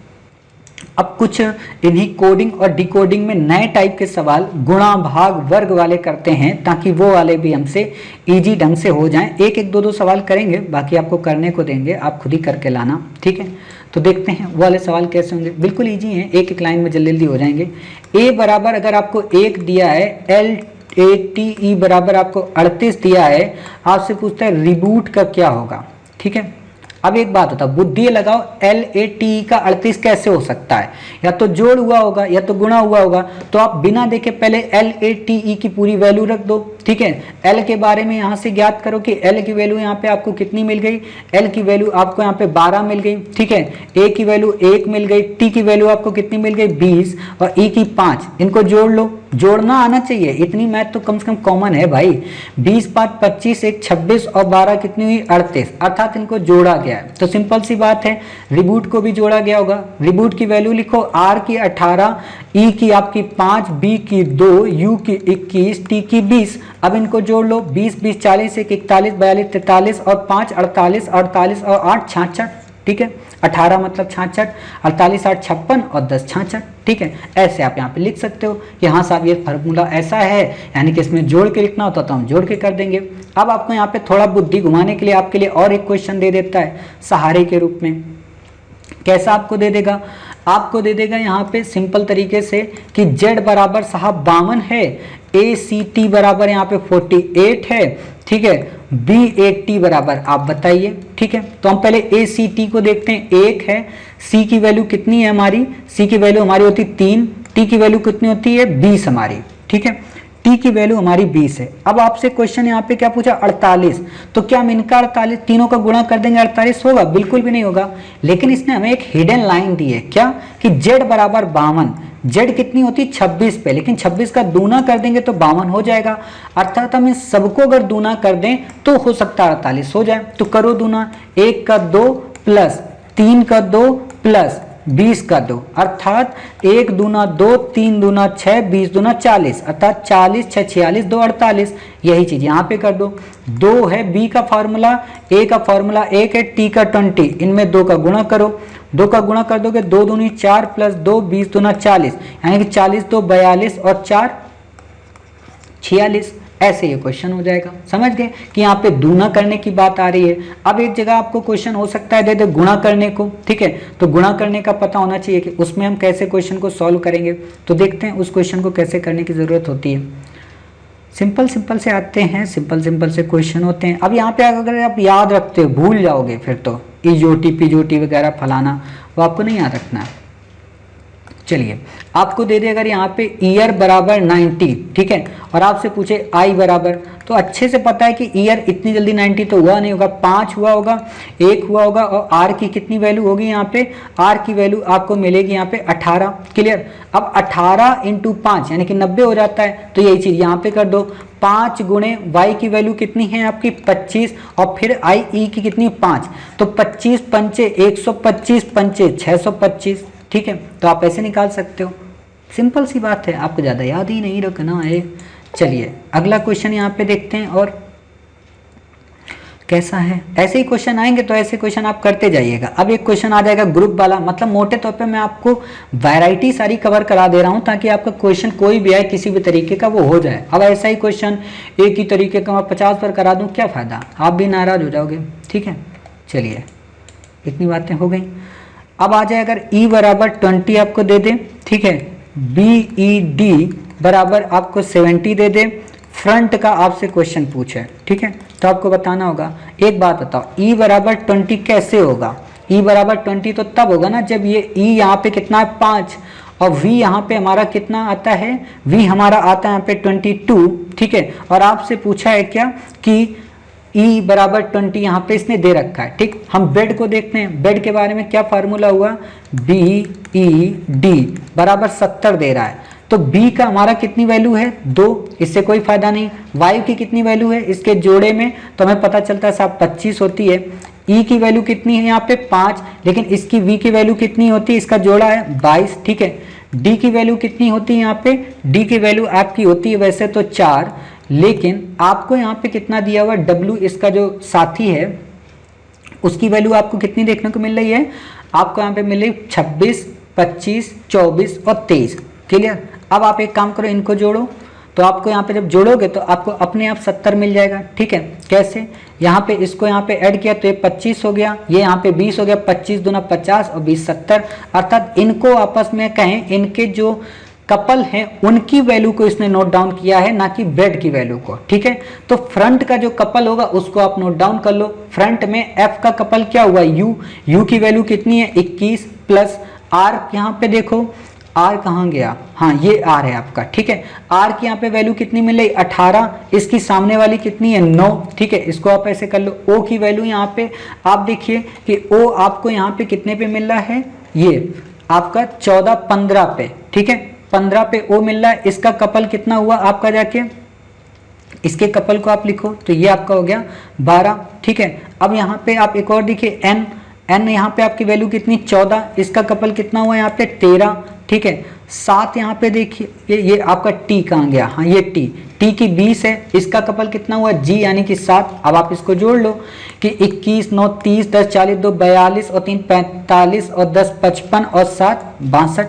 अब कुछ इन्हीं कोडिंग और डिकोडिंग में नए टाइप के सवाल गुणा भाग वर्ग वाले करते हैं, ताकि वो वाले भी हमसे इजी ढंग से हो जाएं। एक एक 2-2 सवाल करेंगे, बाकी आपको करने को देंगे, आप खुद ही करके लाना, ठीक है। तो देखते हैं वो वाले सवाल कैसे होंगे, बिल्कुल इजी हैं, एक एक लाइन में जल्दी जल्दी हो जाएंगे। ए बराबर अगर आपको 1 दिया है, LATE बराबर आपको 38 दिया है, आपसे पूछता है रिबूट का क्या होगा, ठीक है। अब एक बात होता है, बुद्धि लगाओ, LATE का 38 कैसे हो सकता है, या तो जोड़ हुआ होगा या तो गुणा हुआ होगा। तो आप बिना देखे पहले LATE की पूरी वैल्यू रख दो, ठीक है। L के बारे में यहाँ से ज्ञात करो कि L की वैल्यू यहाँ पे आपको कितनी मिल गई, L की वैल्यू आपको यहाँ पे 12 मिल गई, ठीक है। A की वैल्यू 1 मिल गई, T की वैल्यू आपको कितनी मिल गई 20, और E की 5, इनको जोड़ लो, जोड़ना आना चाहिए, इतनी मैथ तो कम से कम कॉमन है भाई। 20 5 25, 1 26 और 12 कितनी हुई 38, अर्थात इनको जोड़ा गया है। तो सिंपल सी बात है, रिबूट को भी जोड़ा गया होगा। रिबूट की वैल्यू लिखो, R की 18, E की आपकी 5, B की 2, U की 21, T की 20। अब इनको जोड़ लो, 20 20 40, 1 41, 42 43 और 5 48, 48 और 8 66, ठीक है। 18 मतलब 66, 48 8 56 और 10 66, ठीक है। ऐसे आप यहाँ पे लिख सकते हो कि हाँ साहब ये फार्मूला ऐसा है, यानी कि इसमें जोड़ के लिखना होता तो हम जोड़ के कर देंगे। अब आपको यहाँ पे थोड़ा बुद्धि घुमाने के लिए आपके लिए और एक क्वेश्चन दे देता है सहारे के रूप में। कैसा आपको दे देगा, आपको दे देगा यहाँ पे सिंपल तरीके से कि Z बराबर साहब 52 है, ACT बराबर यहाँ पे 48 है, ठीक है। BAT बराबर आप बताइए, ठीक है। तो हम पहले ACT को देखते हैं, 1 है। C की वैल्यू कितनी है हमारी, C की वैल्यू हमारी होती 3, T की वैल्यू कितनी होती है 20 हमारी, ठीक है। T की वैल्यू हमारी 20 है। अब आपसे क्वेश्चन यहाँ पे क्या पूछा 48, तो क्या हम इनका 48 तीनों का गुणा कर देंगे 48 होगा, बिल्कुल भी नहीं होगा। लेकिन इसने हमें एक हिडन लाइन दी है, क्या कि Z बराबर 52, Z कितनी होती है 26 पे, लेकिन 26 का दूना कर देंगे तो 52 हो जाएगा, अर्थात हम इस सबको अगर दूना कर दें तो हो सकता है 48 हो जाए। तो करो दूना, 1 का 2 प्लस 3 का 2 प्लस 20 का 2, अर्थात 1 दूना 2, 3 दूना 6, 20 दूना 40, अर्थात 40 6 46 2 48। यही चीज यहाँ पे कर दो। 2 है बी का फार्मूला, ए का फार्मूला 1 है, टी का 20, इनमें 2 का गुणा करो। 2 का गुणा कर दोगे 2 दूनी 4 प्लस 2 20 दूना 40, यानी कि 40 2 42 और 4 46। ऐसे ये क्वेश्चन हो जाएगा। समझ गए कि यहाँ पे दूना करने की बात आ रही है। अब एक जगह आपको क्वेश्चन हो सकता है दे दे गुणा करने को, ठीक है, तो गुणा करने का पता होना चाहिए कि उसमें हम कैसे क्वेश्चन को सॉल्व करेंगे। तो देखते हैं उस क्वेश्चन को कैसे करने की जरूरत होती है। सिंपल से आते हैं, सिंपल से क्वेश्चन होते हैं। अब यहाँ पे अगर आप याद रखते हो, भूल जाओगे फिर तो इजोटी पिजोटी वगैरह फलाना वो आपको नहीं याद रखना है। चलिए आपको दे दे अगर यहाँ पे ईयर बराबर 90, ठीक है, और आपसे पूछे आई बराबर, तो अच्छे से पता है कि ईयर इतनी जल्दी 90 तो हुआ नहीं होगा, 5 हुआ होगा, 1 हुआ होगा, और आर की कितनी वैल्यू होगी यहाँ पे, आर की वैल्यू आपको मिलेगी यहाँ पे 18। क्लियर। अब 18 इंटू 5 यानी कि 90 हो जाता है। तो यही चीज यहाँ पे कर दो, 5 गुणे y की वैल्यू कितनी है आपकी 25, और फिर आई ई की कितनी 5, तो 25 पंचे 125 पंचे 625, ठीक है, तो आप ऐसे निकाल सकते हो। सिंपल सी बात है, आपको ज़्यादा याद ही नहीं रखना है। चलिए अगला क्वेश्चन यहाँ पे देखते हैं और कैसा है। ऐसे ही क्वेश्चन आएंगे तो ऐसे क्वेश्चन आप करते जाइएगा। अब एक क्वेश्चन आ जाएगा ग्रुप वाला, मतलब मोटे तौर पे मैं आपको वैरायटी सारी कवर करा दे रहा हूँ ताकि आपका क्वेश्चन कोई भी आए किसी भी तरीके का वो हो जाए। अब ऐसा ही क्वेश्चन एक ही तरीके का मैं 50 पर करा दूँ, क्या फ़ायदा, आप भी नाराज हो जाओगे। ठीक है, चलिए इतनी बातें हो गई। अब आ जाए अगर E बराबर 20 आपको दे दे, ठीक है, BED बराबर आपको 70 दे दे, फ्रंट का आपसे क्वेश्चन पूछे, ठीक है, तो आपको बताना होगा। एक बात बताओ, E बराबर 20 कैसे होगा। E बराबर 20 तो तब होगा ना जब ये E यहाँ पे कितना है 5 और V यहाँ पे हमारा कितना आता है, V हमारा आता है यहाँ पे 22, ठीक है, और आपसे पूछा है क्या कि E बराबर 20 यहाँ पे इसने दे रखा है। ठीक, हम बेड को देखते हैं, बेड के बारे में क्या फार्मूला हुआ, BED बराबर 70 दे रहा है, तो B का हमारा कितनी वैल्यू है 2, इससे कोई फायदा नहीं। Y की कितनी वैल्यू है इसके जोड़े में, तो हमें पता चलता है साहब 25 होती है। E की वैल्यू कितनी है यहाँ पे 5, लेकिन इसकी V की वैल्यू कितनी होती है, इसका जोड़ा है 22, ठीक है। D की वैल्यू कितनी होती है यहाँ पे, D की वैल्यू आपकी होती है वैसे तो 4, लेकिन आपको यहाँ पे कितना दिया हुआ W, इसका जो साथी है उसकी वैल्यू आपको कितनी देखने को मिल रही है, आपको यहाँ पे मिल रही 26, 25, 24 और 23। क्लियर। अब आप एक काम करो, इनको जोड़ो, तो आपको यहाँ पे जब जोड़ोगे तो आपको अपने आप 70 मिल जाएगा। ठीक है, कैसे, यहाँ पे इसको यहाँ पे ऐड किया तो ये 25 हो गया, ये यहाँ पे 20 हो गया, 25 दूना 50 और 20 70, अर्थात इनको आपस में कहें इनके जो कपल हैं उनकी वैल्यू को इसने नोट डाउन किया है, ना कि बेड की वैल्यू को। ठीक है, तो फ्रंट का जो कपल होगा उसको आप नोट डाउन कर लो। फ्रंट में F का कपल क्या हुआ, U की वैल्यू कितनी है 21 प्लस R, यहाँ पे देखो R कहाँ गया, हाँ ये R है आपका। ठीक है, R की यहाँ पे वैल्यू कितनी मिल रही 18, इसकी सामने वाली कितनी है 9। ठीक है, इसको आप ऐसे कर लो। O की वैल्यू यहाँ पे आप देखिए कि O आपको यहाँ पे कितने पे मिल रहा है, ये आपका 14 15 पे। ठीक है, 15 पे O मिल रहा है, इसका कपल कितना हुआ आपका, जाके इसके कपल को आप लिखो तो ये आपका हो गया 12। ठीक है, अब यहाँ पे आप एक और देखिए N यहाँ पे आपकी वैल्यू कितनी 14, इसका कपल कितना हुआ यहाँ पे 13। ठीक है, 7 यहाँ पे देखिए ये आपका T कहाँ गया, हाँ ये T की 20 है, इसका कपल कितना हुआ G यानी कि 7। अब आप इसको जोड़ लो कि 21 9 30 10 40 2 42 और 3 45 और 10 55 और 7 62।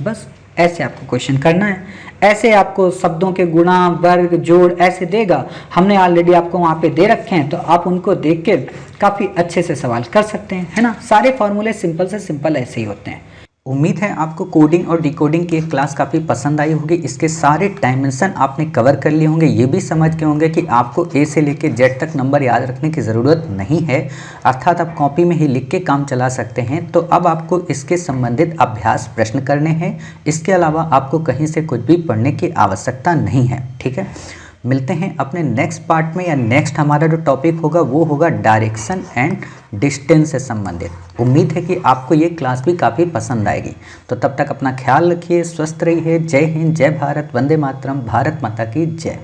बस ऐसे आपको क्वेश्चन करना है। ऐसे आपको शब्दों के गुणा वर्ग जोड़ ऐसे देगा, हमने ऑलरेडी आपको वहाँ पे दे रखे हैं, तो आप उनको देख के काफ़ी अच्छे से सवाल कर सकते हैं, है ना। सारे फॉर्मूले सिंपल से सिंपल ऐसे ही होते हैं। उम्मीद है आपको कोडिंग और डिकोडिंग की क्लास काफ़ी पसंद आई होगी। इसके सारे डायमेंशन आपने कवर कर लिए होंगे, ये भी समझ के होंगे कि आपको ए से लेके जेड तक नंबर याद रखने की ज़रूरत नहीं है, अर्थात आप कॉपी में ही लिख के काम चला सकते हैं। तो अब आपको इसके संबंधित अभ्यास प्रश्न करने हैं, इसके अलावा आपको कहीं से कुछ भी पढ़ने की आवश्यकता नहीं है। ठीक है, मिलते हैं अपने नेक्स्ट पार्ट में, या नेक्स्ट हमारा जो टॉपिक होगा वो होगा डायरेक्शन एंड डिस्टेंस से संबंधित। उम्मीद है कि आपको ये क्लास भी काफ़ी पसंद आएगी। तो तब तक अपना ख्याल रखिए, स्वस्थ रहिए। जय हिंद, जय भारत, वंदे मातरम, भारत माता की जय।